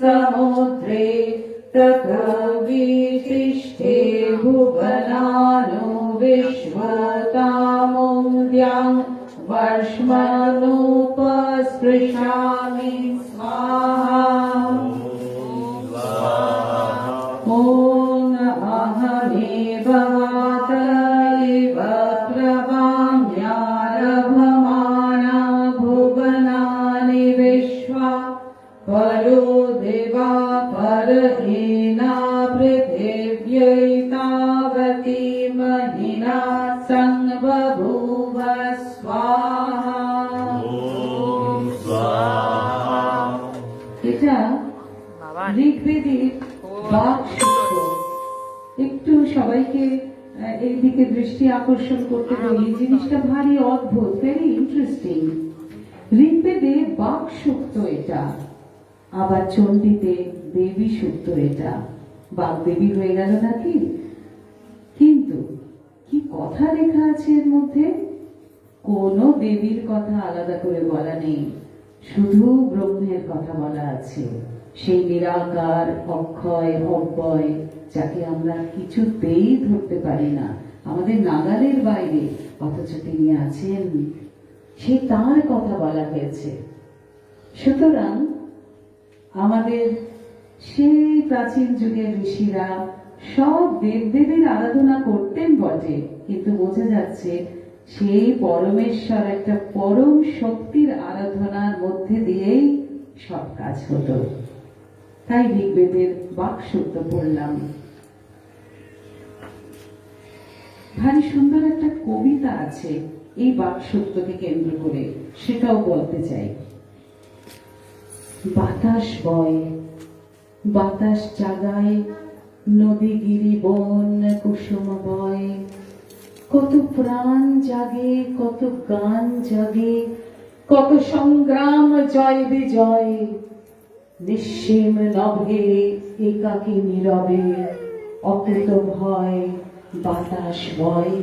समुद्रे ततो विशिष्टे भुवनानो विश्वतामुद्यां वर्ष्मणोपस्पृशामि स्वाहा। ॐ अहमेव वात इव प्रवाम्यारभमाना भुवनानि विश्वा परो देवा परहीना पृथिव्यै तावती महिना संबभूव स्वाहा। এটা ঋগ্বেদের বাক সূত্র। একটু সবাইকে এই দিকে দৃষ্টি আকর্ষণ করতে বলি, জিনিসটা ভারী অদ্ভুত, ভেরি ইন্টারেস্টিং। ঋগ্বেদে বাক সূক্ত এটা, আবার চণ্ডীতে দেবী সূক্ত এটা। বাক দেবী হয়ে গেল নাকি? কিন্তু কি কথা লেখা আছে এর মধ্যে? কোন দেবীর কথা আলাদা করে বলা নেই, শুধু ব্রহ্মের কথা বলা আছে। সেই নিরাকার, অক্ষয়, অব্যয়, যাকে আমরা কিছুতেই ধরতে পারি না, আমাদের নাগালের বাইরে, অথচ তিনি আছেন, সে তার কথা বলা হয়েছে। সুতরাং আমাদের সেই প্রাচীন যুগের ঋষিরা সব দেবদেবীর আরাধনা করতেন বটে, কিন্তু বোঝা যাচ্ছে সেই পরমেশ্বর একটা পরম শক্তির আরাধনার মধ্যে দিয়েই সব কাজ হতো। তাই ঋগ্বেদের বাকসূক্ত পড়লাম। ভারী সুন্দর একটা কবিতা আছে এই বাকসূক্তকে কেন্দ্র করে, সেটাও বলতে চাই। বাতাস বয়, বাতাস জাগায়, নদী গিরি বন কুসুম বয়, কত প্রাণ জাগে, কত গান জাগে, কত সংগ্রাম জয় বিজয়, নিঃসীম নভে একাকী নীরবে, অকুত ভয় বাতাস বয়।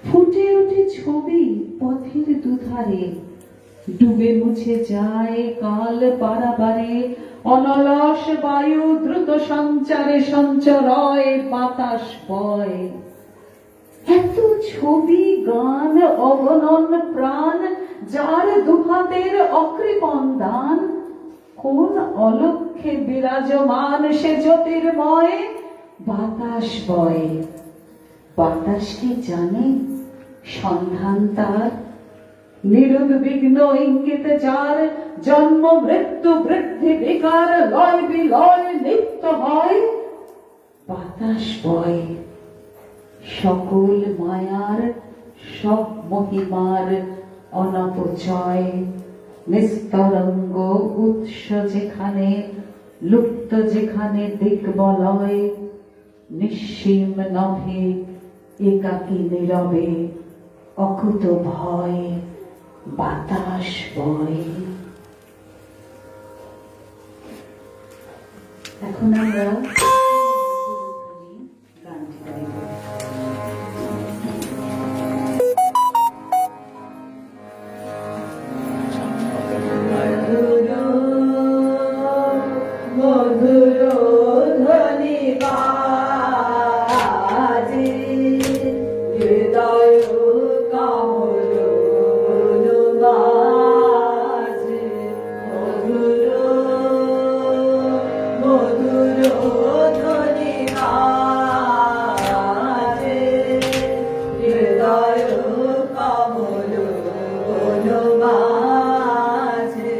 ফুটে ওঠে ছবি পথের দুধারে, ডুবে মুছে যায় কাল পারাবারে, অনলস বায়ু দ্রুত সঞ্চারে সঞ্চরয় বাতাস বয়। এত ছবি, গান, অগণন প্রাণ, যার দুহাতের অকৃপণ দান, কোন অলক্ষ্যে বিরাজমান সে জ্যোতির্ময় বাতাস বয়। বাতাস কি জানে সন্ধান তার? নিরুদ্বিগ্ন ইঙ্গিত যার, জন্ম মৃত্যু বৃদ্ধি বিকার, লয় বিলয় নিত্য হয় বাতাস বয়। সকল মায়ার, সব মহিমার অনপচয়, নিস্তরঙ্গ উৎস যেখানে, লুপ্ত যেখানে দিগ্বলয়, নিঃসীম নভে একাকী নীরবে, অকুত ভয় বাতাস বয়। এখন আমরা গানটি গাইব। মধুর ধ্বনি বাজে, হৃদয় কমল বাজে। মধুর মধুর ধ্বনি বাজে, হৃদয় কমল বাজে।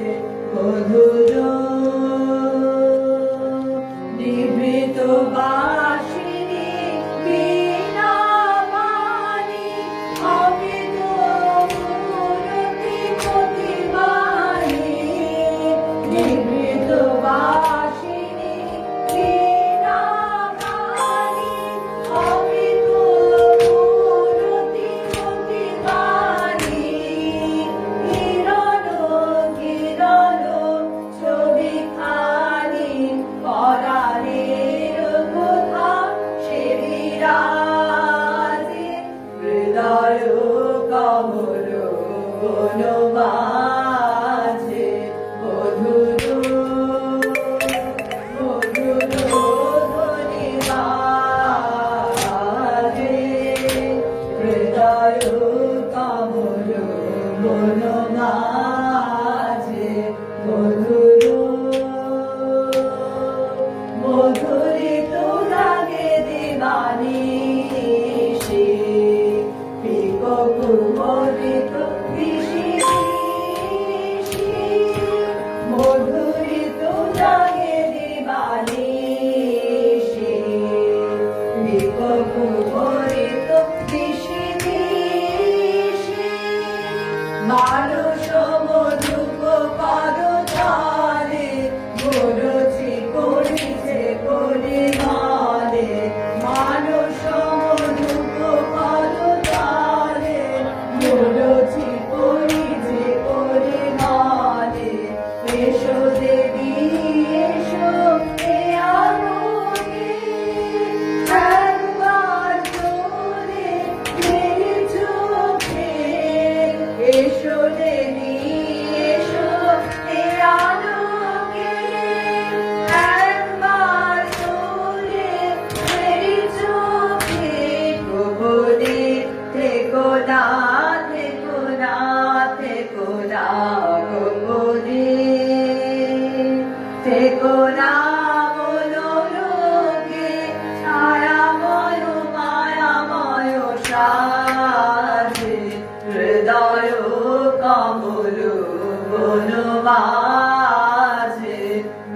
মাঝে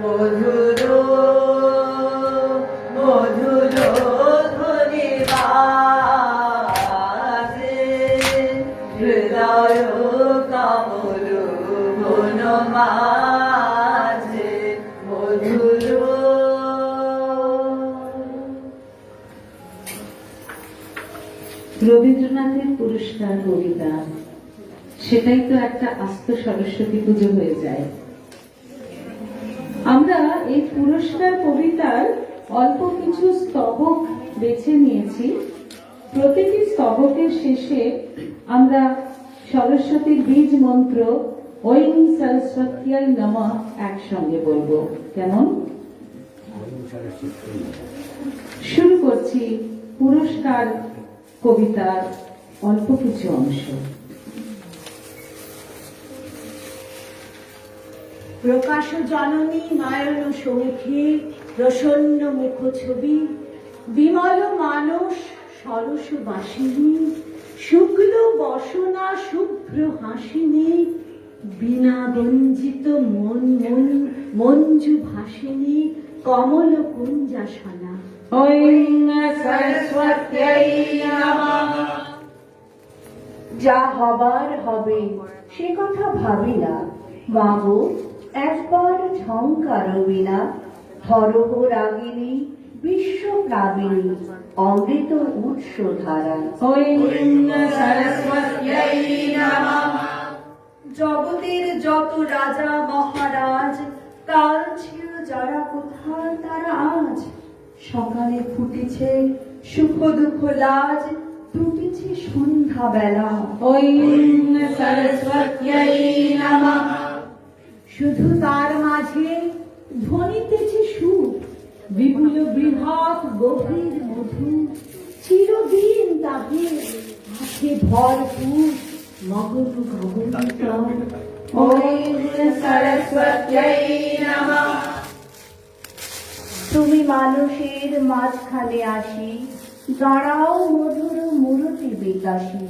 মধুর মধুর ধ্বনি বাজে হৃদয় কমল মন মাঝে মধুর। রবীন্দ্রনাথের পুরস্কার কবিতা, সেটাই তো একটা আস্ত সরস্বতী পুজো হয়ে যায়। আমরা এই পুরস্কার কবিতার অল্প কিছু স্তবক বেছে নিয়েছি। প্রতিটি স্তবকের শেষে আমরা সরস্বতীর বীজ মন্ত্র ঐং সরস্বত্যায় নমঃ একসঙ্গে বলবো। কেমন? শুরু করছি পুরস্কার কবিতার অল্প কিছু অংশ। প্রকাশ জননী মায়ন সৌখে প্রসন্ন মুখ ছবি, বিমল মানস সরস বাসিনী, শুক্ল বসনা শুভ্র হাসিনী, বিনা গঞ্জিত মন মন মঞ্জু ভাসিনী, কমল কুঞ্জাসনা। ঐং সরস্বত্যায় নমঃ। যা হবার হবে সে কথা ভাবি না, মাগো একবার ঝঙ্কার বিনা, ধরহ রাগিনী বিশ্ব প্লাবিনী, অমৃত উৎস ধারা। ঐং সরস্বত্যায় নমঃ। জগতের যত রাজা মহারাজ কাল ছিল যারা কোথায় তারা আজ, সকালে ফুটেছে সুখ দুঃখ লাজ, টুটেছে সন্ধ্যা বেলা। ঐং সরস্বত্যায় নমঃ। শুধু তার মাঝে ধ্বনিতেছে সুখ, বিপুল বৃহৎ গভীর মধু, চিরদিন তাহে আছে ভরপুর মগন গগন। ঐং সরস্বত্যায় নমঃ। তুমি মানুষের মাঝখানে আসি, দাঁড়াও মধুর মূরতি বিকাশী,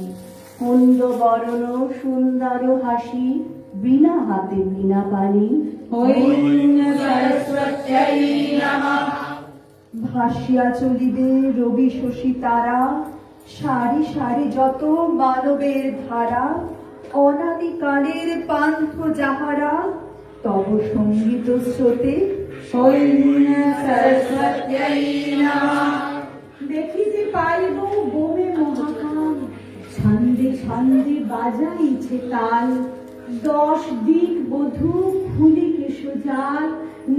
কুন্দ বরণ সুন্দর হাসি, বিনা হাতে বিনা পানি। ঐং সরস্বত্যায় নমঃ। ভাসিয়া চলিবে রবি শশী তারা, সারি সারি যত মানবের ধারা, অনাদিকালের পান্থ যাহারা, তব সঙ্গীত স্রোতে। ঐং সরস্বত্যায় নমঃ। দেখিতে পাইব বোমে মহাকাল, ছন্দে ছন্দে বাজাইছে তাল, 10 দিক বধূ খুলি কেশজাল,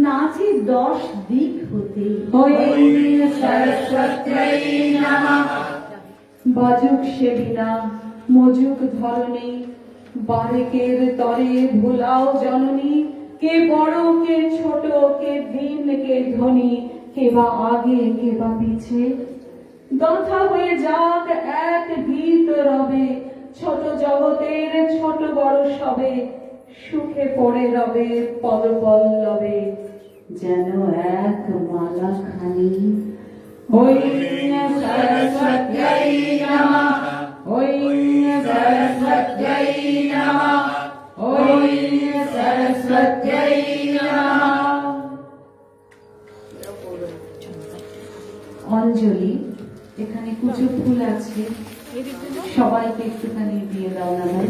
নাচে 10 দিক হতে। ঐং সরস্বত্যায় নমঃ। বাজুক সে বীণা মজুক ধরণী, বারেকের তরে ভোলাও জননী, কে বড় কে ছোট কে ভিন কে ধনী, কে বা আগে কে বা পিছে। গাঁথা হয়ে যাক এক ভীত রবে, ছোট জগতের ছোট বড় সবে, সুখে পড়ে রবে পদপল্লবে, যেন এক মালা খানি। ঐং সরস্বত্যায় নমঃ। ঐং সরস্বত্যায় নমঃ। ঐং সরস্বত্যায় নমঃ। অঞ্জলি, এখানে কুচো ফুল আছে, সবাইকে একটুখানি দিয়ে দাও না ভাই।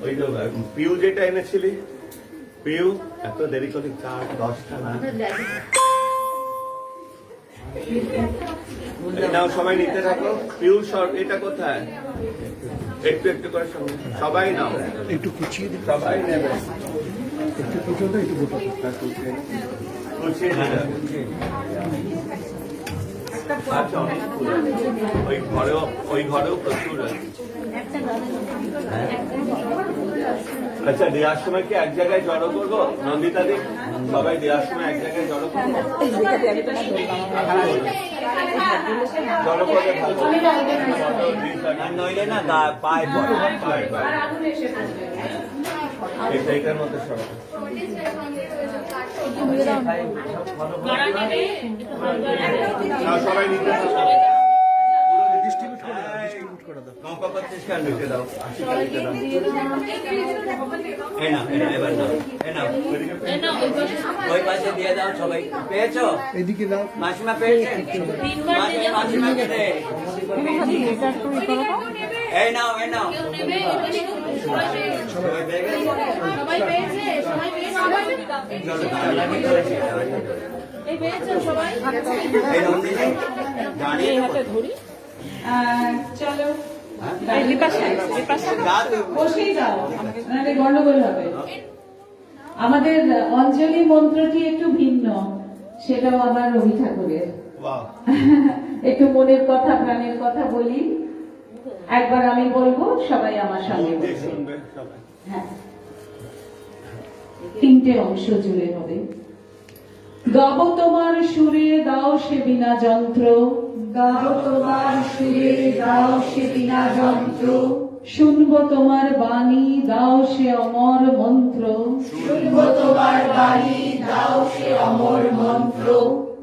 ওই তো পিউ যেটা এনেছিলি, পিউ এত দেরি করে 4-10টা না নাও, সবাই নিতে থাকো। পিউ শর্ট এটা কোথায়? একটু একটু করে সবাই নাও, একটু কুচিয়ে দিন, সবাই নেবে। একটু কুচোটা একটু গোটা। গুছিয়ে দিলে। আচ্ছা, অনেকগুলো। ওই ঘরেও প্রচুর আছে। আচ্ছা, দেওয়ার সময় কি এক জায়গায় জড়ো করবো? নন্দিতা দি, সবাই দেওয়ার সময় এক জায়গায় জড়ো করবো? জড়ো করলে ভালো, নইলে না পায়ে পড়ে। এইটার মধ্যে সবাই সবাই নিতে করে দাও। নৌকা 25 খান রেখে দাও, 80 খান রেখে দাও। এই না, এবার না, এই না, ওই পাশে দিয়ে দাও সবাই। পেয়েছো? এদিকে দাও। মাসিমা পেয়েছে? মাসিমাকে দে। এই নাও, এই নাও। সবাই পেয়ে গেছে? সবাই পেয়েছে? সবাই পেয়েছে? চলো, দাঁড়ানি করেছি, দাঁড়ানি করেছি। এই পেয়েছে সবাই? এই নন্দিনী, দাঁড়িয়ে চলো যা তুই। বসেই যাও, নাহলে গন্ডগোল হবে। আমাদের অঞ্জলি মন্ত্রটি একটু ভিন্ন, সেটাও আবার রবি ঠাকুরের। বাহ। একটু মনের কথা প্রাণের কথা বলি। একবার আমি বলবো, সবাই আমার সঙ্গে মন দিয়ে বলবে। শুনবে সবাই। হ্যাঁ, 3টে অংশ জুড়ে হবে। গাবো তোমার সুরে দাও সে বিনা যন্ত্র, গাও তোমার সুরে দাও সে বিনা যন্ত্র, শুনবো তোমার বাণী দাও সে অমর মন্ত্র, শুনবো তোমার বাণী দাও সে অমর মন্ত্র,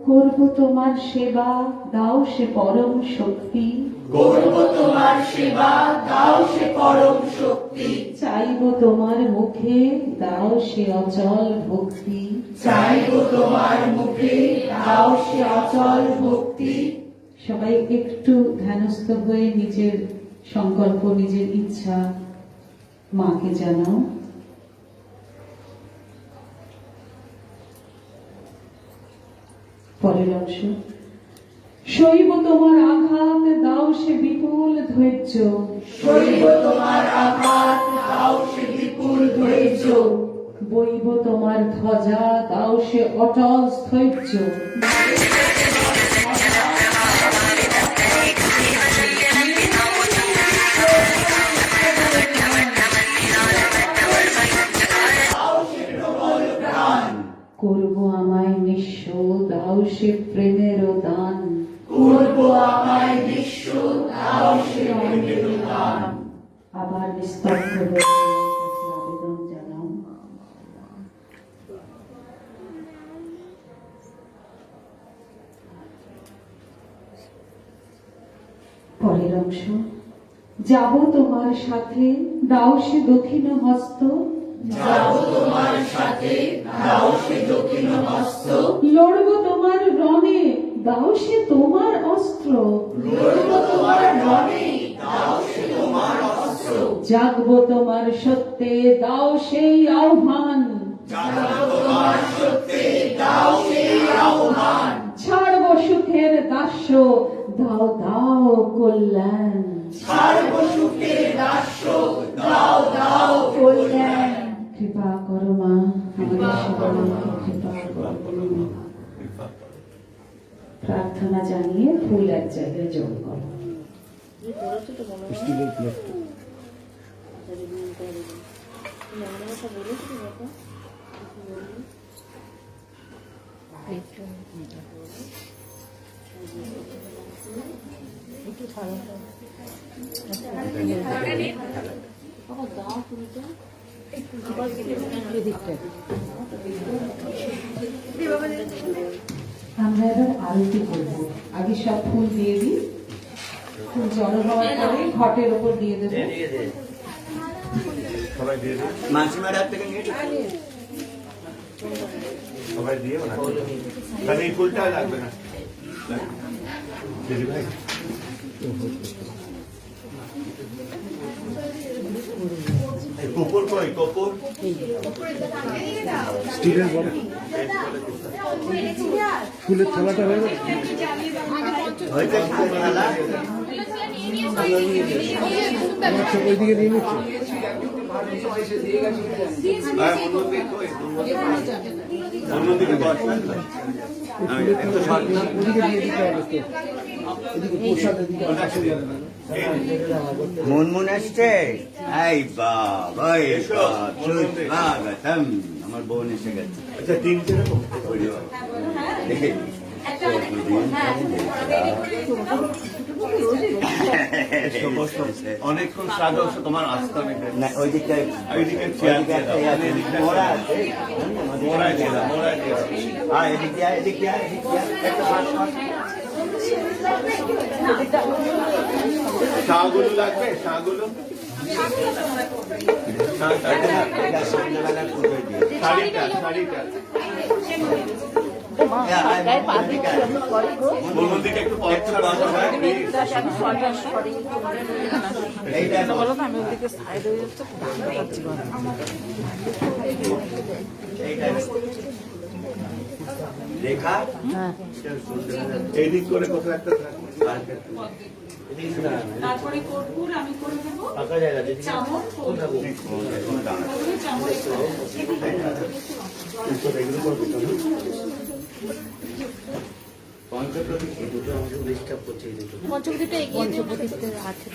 করবো তোমার সেবা দাও সে পরম শক্তি, করবো তোমার সেবা দাও সে পরম শক্তি, চাইবো তোমার মুখে দাও সে অচল ভক্তি, চাইবো তোমার মুখে দাও সে অচল ভক্তি। সবাই একটু ধ্যানস্থ হয়ে নিজের সংকল্প, নিজের ইচ্ছা মাকে জানাও। পরের অংশ। শৈব তোমার আঘাত দাও সে বিপুল ধৈর্য, শৈব তোমার আঘাত দাও সে বিপুল ধৈর্য, বৈব তোমার ধ্বজা দাও সে অটল স্থৈর্য, করবো আমায় নিঃস্ব দাও সে প্রেমের দান, করবো আমায় বিশ্ব দাও সে প্রেমের দান। আবার নিস্তব্ধ হয়ে আমার কাছে আবেদন জানাও। পরের অংশ। যাব তোমার সাথে দাও সে দক্ষিণ হস্ত, যাবো তোমার সাথে দাও সে দক্ষিণ হস্ত, লড়ব তোমার রণে দাও সে তোমার অস্ত্র, লড়বো তোমার রণে দাও সে তোমার অস্ত্র, জাগবো তোমার সত্যে দাও সেই আহ্বান, যাবো তোমার সত্যে দাও সেই আহ্বান, ছাড়বো সুখের দাস্য দাও দাও কল্যাণ, ছাড়বো সুখের দাস্য দাও দাও কল্যাণ। কৃপা করো মা, আমাদের সকলকে কৃপা করো। প্রার্থনা জানিয়ে ফুল এক জায়গায় জড় করো। স্টিলের প্লেট। আমরা এবার আরতি করবো। আগে সব ফুল দিয়ে দিই, ফুল জড়ো হওয়ার পরে ঘটের ওপর দিয়ে দেবো। দিয়ে দে। সবাই দিয়ে দে। মাসিমার হাত থেকে নিয়ে নে। সবাই দিও না। খালি এই ফুলটা লাগবে না। দিদি ভাই। এই কপুর কই কপুর? স্টিলের বড় ফুলের থালাটা হয়ে গেল। হয়তো ফুল থালা। আমার সব ওইদিকে নিয়ে নিচ্ছে। আর অন্যদিকে বস। একটু সর। ওদিকে দিয়ে দিতে হবে তো। এদিকে প্রসাদ এদিকে পাশে যাবে না। মুনমুন আসছে, এই বাবা স্বাগতম, আমার বোন এসে গেছে। আচ্ছা তিনটে রকম। দেখে অনেকক্ষণ সাজো তোমার আস্থা নেই। না ওই দিকটায় ওইদিকে চেয়ার দিয়ে দাও। মোড়া আছে, মোড়ায় দিয়ে দাও, মোড়ায় দিয়ে দাও। আর এদিক দিয়ে এদিক দিয়ে একটু পাশ কর। শাঁগুলো লাগবে, শাঁগুলো? এটা সন্ধ্যাবেলা পুজো দিয়ে শাড়িটা, শাড়িটা। বলুন দিকে একটু পথ ছাড়া হয়, please। এইটা এইটা রেখা এই দিক করে কোথাও একটা থাকবে। তারপরে কর্পূর আমি করে দেব ফাঁকা জায়গা যেদিকে চামচ পঞ্চপ্রদীপ এই দুটো আমাকে ডিস্টার্ব করছে, এই দুটো পঞ্চবটিতে এগিয়ে পঞ্চবটিতে আছে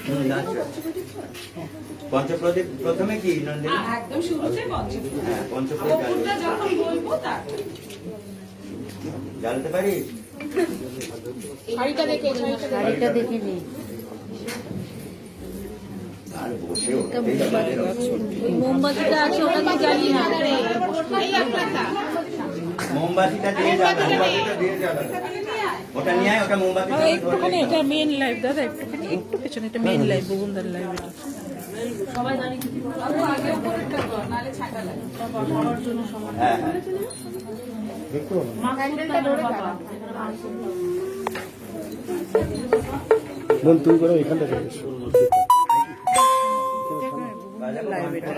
পঞ্চপ্রদীপ প্রথমে কি নন্দিনী? একদম শুরুতে পঞ্চপ্রদীপ হ্যাঁ, পঞ্চপ্রদীপ কর্পূরটা যখন বলবো তারপরে জ্বালতে পারি? শাড়িটা দেখে শাড়িটা দেখে নে আর বসে উঠতেই আমাদের ওই মোমবাতিটা আছে ওটা দিয়ে জ্বালিয়ে না মোমবাতিটা দিয়ে যাবে, মোমবাতিটা দিয়ে যাবে, ওটা নিয়ে আয়, ওটা মোমবাতি একটুখানি এটা মেন লাইভ দাদা, একটুখানি একটু পেছনে, এটা মেন লাইভ, বগুন্দার লাইভ এটা। আগেও করে দেবো নাহলে ছাটা লাগে হ্যাঁ হ্যাঁ বোন তুমি করো এখানটা থেকে।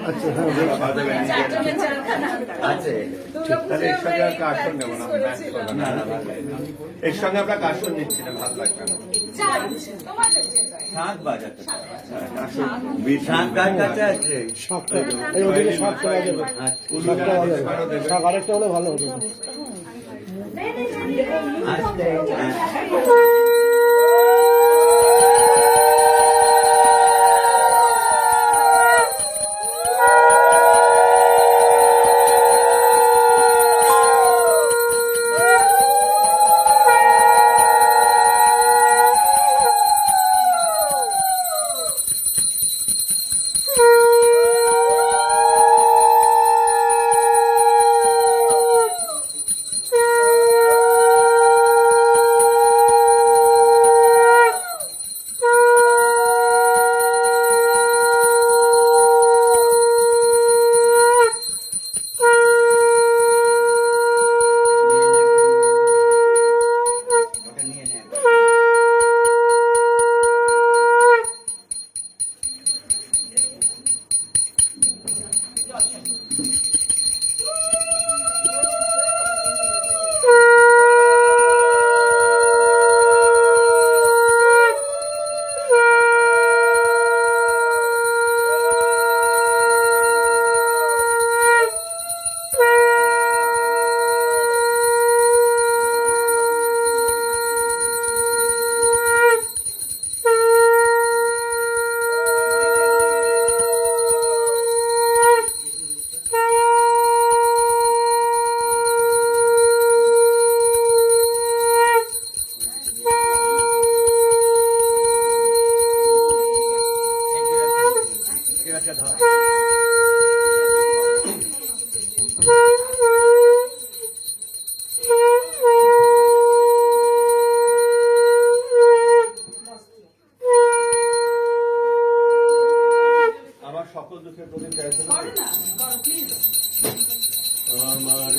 আচ্ছা হ্যাঁ আছে তাহলে এর সঙ্গে আর কাশন নেবো না, ম্যাচ করবো না। এর সঙ্গে আমরা কাশন নিচ্ছি না, ভালো লাগবে না। শাঁখ বাজাতে শাঁখ শাঁখ কার কাছে আছে? সাতটা এই ওদিকে সাতটা বাজে, সাতটা ভালো হবে, সাত আরেকটা হলে ভালো হতো। আসতে আমার সকল দুঃখের প্রদীপ চাইছে না। করো না করো প্লিজ আমার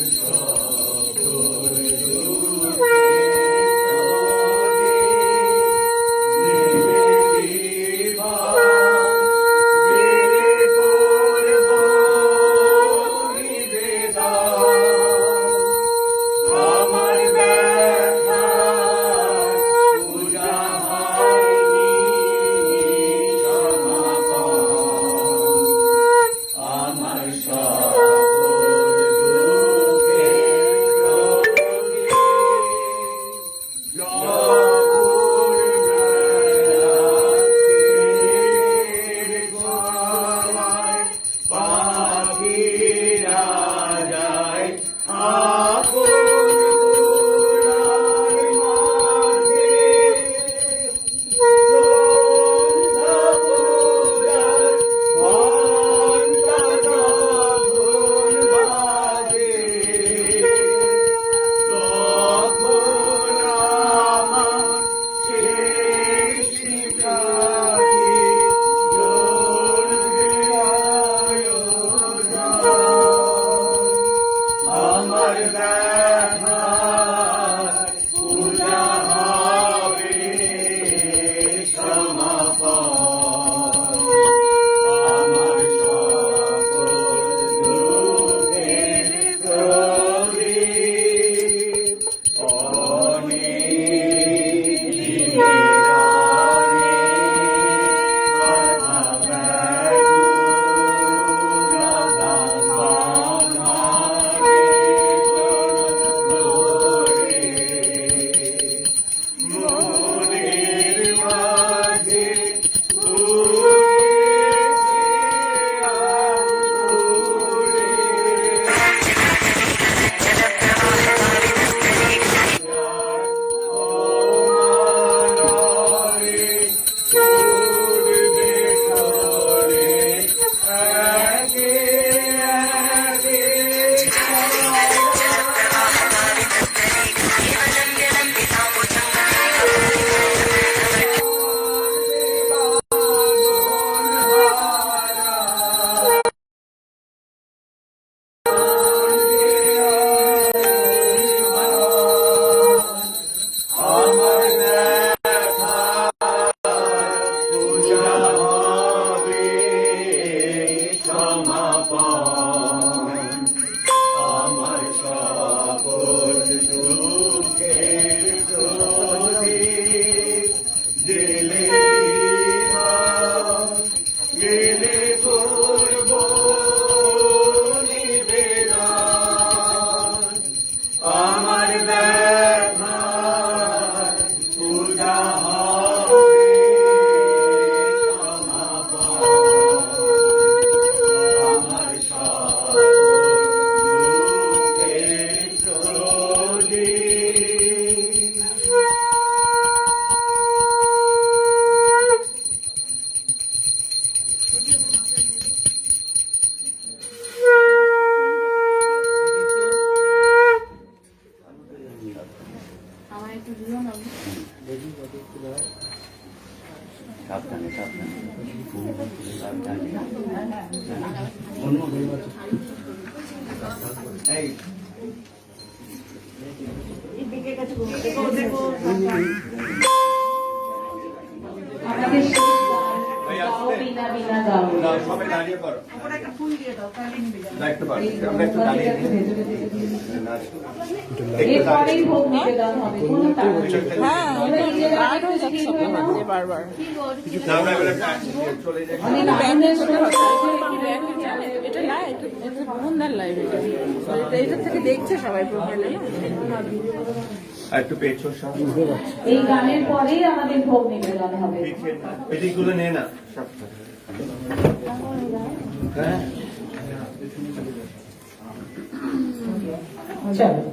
এই আমাদের শেষ গান গাও বিনা বিনা গাও। না, সবাই দাঁড়িয়ে করো। না, একটু পারো। আমরা একটু দাঁড়িয়ে নিই। না, এরপরেই ভোগ নিবেদন হবে, কোনো তাড়াহুড়ো নেই। হ্যাঁ আমরা নিজেরা আর হয়ে একটু যাচ্ছে স্থির হয়ে নাও। বারবার না, আমরা এবারে চলে যাই। গানের এটা না এটা মোহনদার লাইভ এটা থেকে দেখছে সবাই প্রোফাইলে না আর একটু পেছো সব। এই গানের পরেই আমাদের ভোগ নিবেদন হবে। পেটিগুলো নিয়ে না সব। হ্যাঁ চলো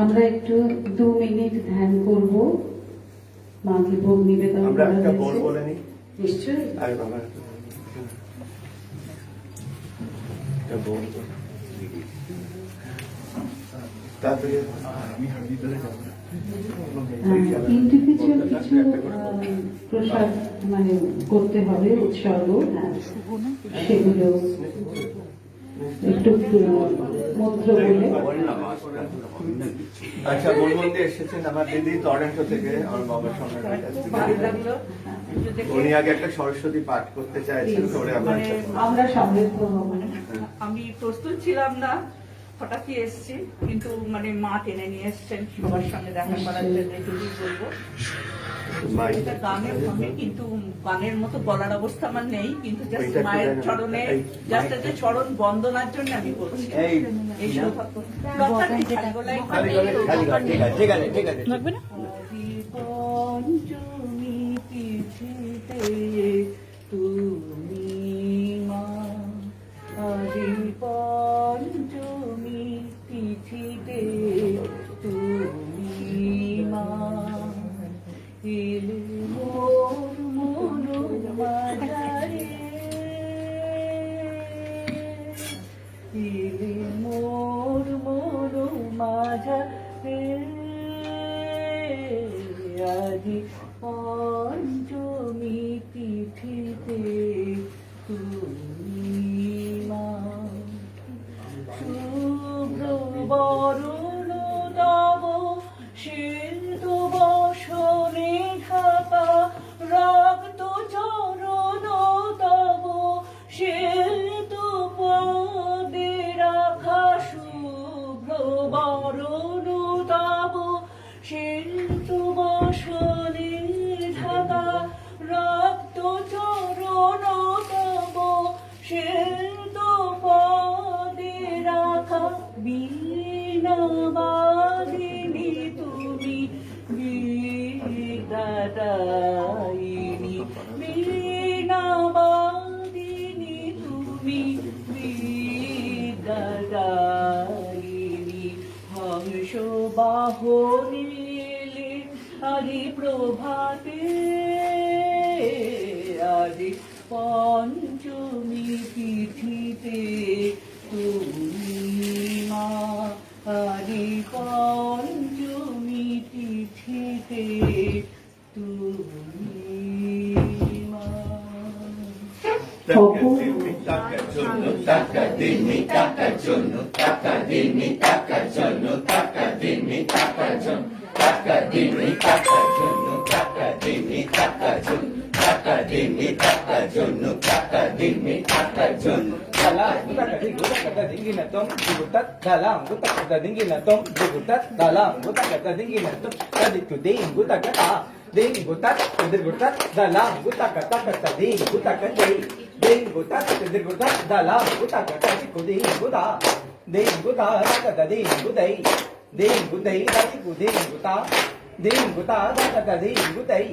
আমরা একটু 2 মিনিট ধ্যান করব। মাকে ভোগ নিবেদন আমরা করা একটা বল হয়েছে। বলে নিই। নিশ্চয়ই। আরে বাবা একটা বল তাড়াতাড়ি ইন্ডিভিজুয়াল কিছু প্রসাদ মানে করতে হবে উৎসর্গ, সেগুলো একটু মন্ত্র বলে। আচ্ছা, মনমন্দি এসেছেন আমার দিদি টরেন্টো থেকে, আমার বাবার সঙ্গে উনি আগে একটা সরস্বতী পাঠ করতে চাইছেন, পরে আমরা সমৃদ্ধ হব। আমি প্রস্তুত ছিলাম না, হঠাৎই এসেছি, কিন্তু মানে মা টেনে নিয়ে এসছেন সবার সঙ্গে দেখা করার জন্য। এটুকুই বলবো, এটা গানের সঙ্গে কিন্তু গানের মতো বলার অবস্থা আমার নেই, কিন্তু জাস্ট মায়ের চরণে জাস্ট একটা চরণ বন্দনার জন্য আমি বলছি। এই সৌভাগ্য লাগবে না? পঞ্চমী তিথিতে তুমি মা, আদি পঞ্চমী তিথিতে তুমি মা, এলে মোর মনোর মাঝারে, এলে মোর মনোর মাঝারে, আদি পঞ্চমী তিথিতে তুমি মা, শুভ্র বরণ তব সিন্ধু বসনে ঢাকা, রক্ত চরণ তব সিন্ধু পদে রাখা, শুভ্র বরণ তব সিন্ধু বসনে ঢাকা, রক্ত চরণ তব সিন্ধু পদে রাখা, বীণাবাদিনী তুমি বিদায়িনী, বীণাবাদিনী তুমি বিদায়িনী, হংস বাহনীলে আদি প্রভাতে, আদি পঞ্চমী তিথিতে তুমি মা, আদি পঞ্চমী তিথিতে তুমি মা। টাকার জন্য, টাকা দিনই টাকার জন্য, টাকা দিনই টাকার জন্য, টাকা দিনই টাকার জন্য, টাকা দিনই টাকার জন্য, টাকা দিনই টাকার জন্য, টাকা দিনই টাকার জন্য, টাকা দিনই টাকার জন্য। dalam gutak kata tinggi na tom gutak dalam gutak kata tinggi na tom gutak dalam gutak kata tinggi na tom tadi tu ding gutak kata ding gutak kedir gutak dalam gutak kata ding gutak kata ding gutak kedir gutak dalam gutak kata ku ding gutak ding gutak kata ding gutai ding gutai tadi ku ding gutak ding gutak kata ding gutai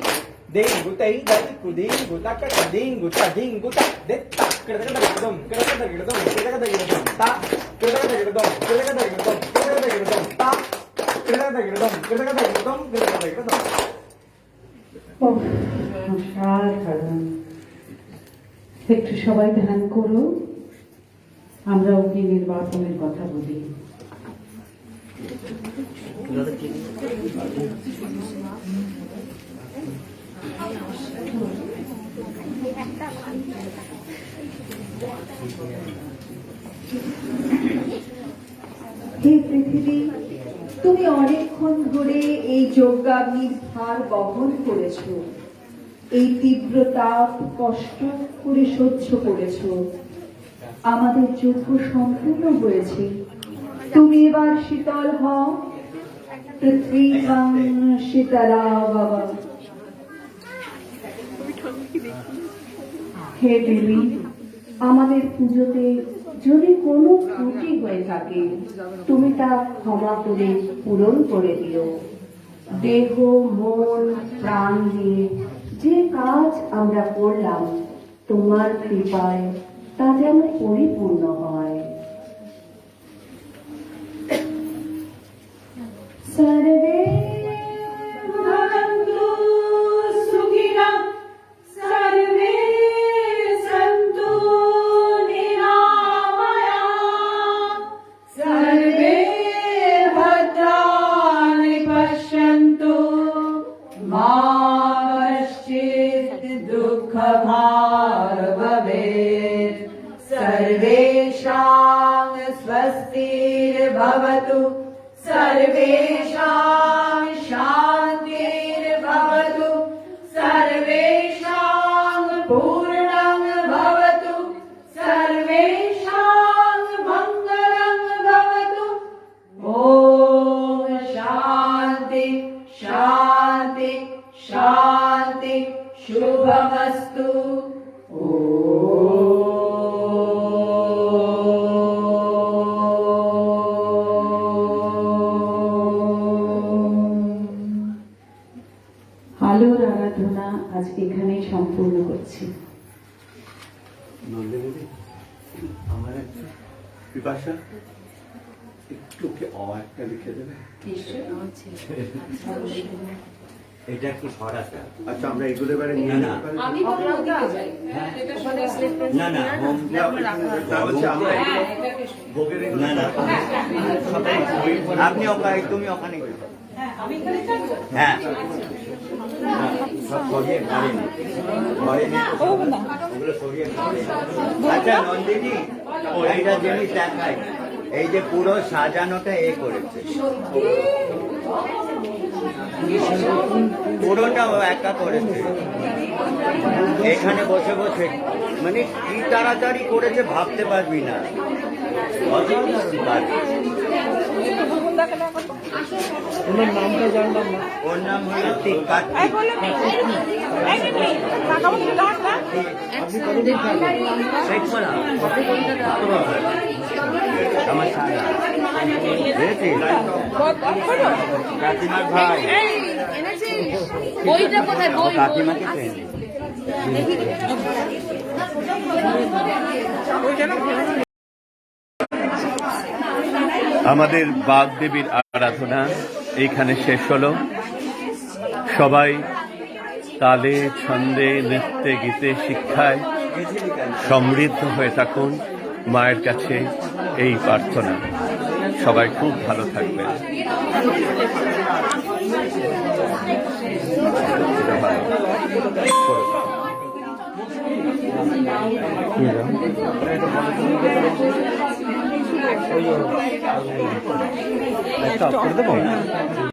ding gutai tadi ku ding gutak kata ding gutak detta kedadam kedadam ta kedadam ta kedadam অসাধারণ। একটু সবাই ধ্যান করো, আমরা অগ্নি নির্বাপনের কথা বলি। হে পৃথিবী, তুমি অনেকক্ষণ ধরে এই যজ্ঞাগ্নির ভার বহন করেছ, এই তীব্র তাপ কষ্ট করে সহ্য করেছ। আমাদের যজ্ঞ সম্পূর্ণ হয়েছে, তুমি এবার শীতল হও। পৃথিবীং শীতলা বাবা। হে দেবী, আমাদের পুজোতে যদি কোনো ত্রুটি হয়ে থাকে তুমি তা ক্ষমা করে পূরণ করে দিও। দেহ মন প্রাণ দিয়ে যে কাজ আমরা করলাম তোমার কৃপায় তা যেন পরিপূর্ণ হয়। সর্বে ভবন্তু शांति शांति शुभमस्तु আলোর আরাধনা আজকে এখানেই সম্পূর্ণ করছি। নন্দিনী আমার একটা পিপাসা একটু কি একটা লিখে দেবে? এটা কি পড়াটা? আচ্ছা আমরা এগুলো এবারে নিয়ে না, নিতে পারি? আমি বললাম ওদিকে যাই এটা শুনে স্লিপ না না হোম তা বলছি আমরা এগুলো ভোগের এগুলো না না আপনি ওখানে তুমি ওখানে গেছো। হ্যাঁ সব সরিয়ে ঘরে নে। ঘরে নে তো সব। ওগুলো সরিয়ে ঘরে নে। আচ্ছা নন্দিনী এইটা জিনিস দেখাই, এই যে পুরো সাজানোটা এ করেছে, পুরোটা ও একা করেছে। এখানে বসে বসে মানে কি তাড়াতাড়ি করেছে ভাবতে পারবি না, অসাধারণ কাজ। ওর নাম হলো কার্তিক। শেখ মানা আমার সাদা কাকিমার ভাই, বইটা কোথায়? বই কাকিমাকে চেন। আমাদের বাগদেবীর আরাধনা এইখানে শেষ হলো। সবাই তালে ছন্দে নৃত্যে গীতে শিক্ষায় সমৃদ্ধ হয়ে থাকুন, মায়ের কাছে এই প্রার্থনা। সবাই খুব ভালো থাকবেন। করে দেবো।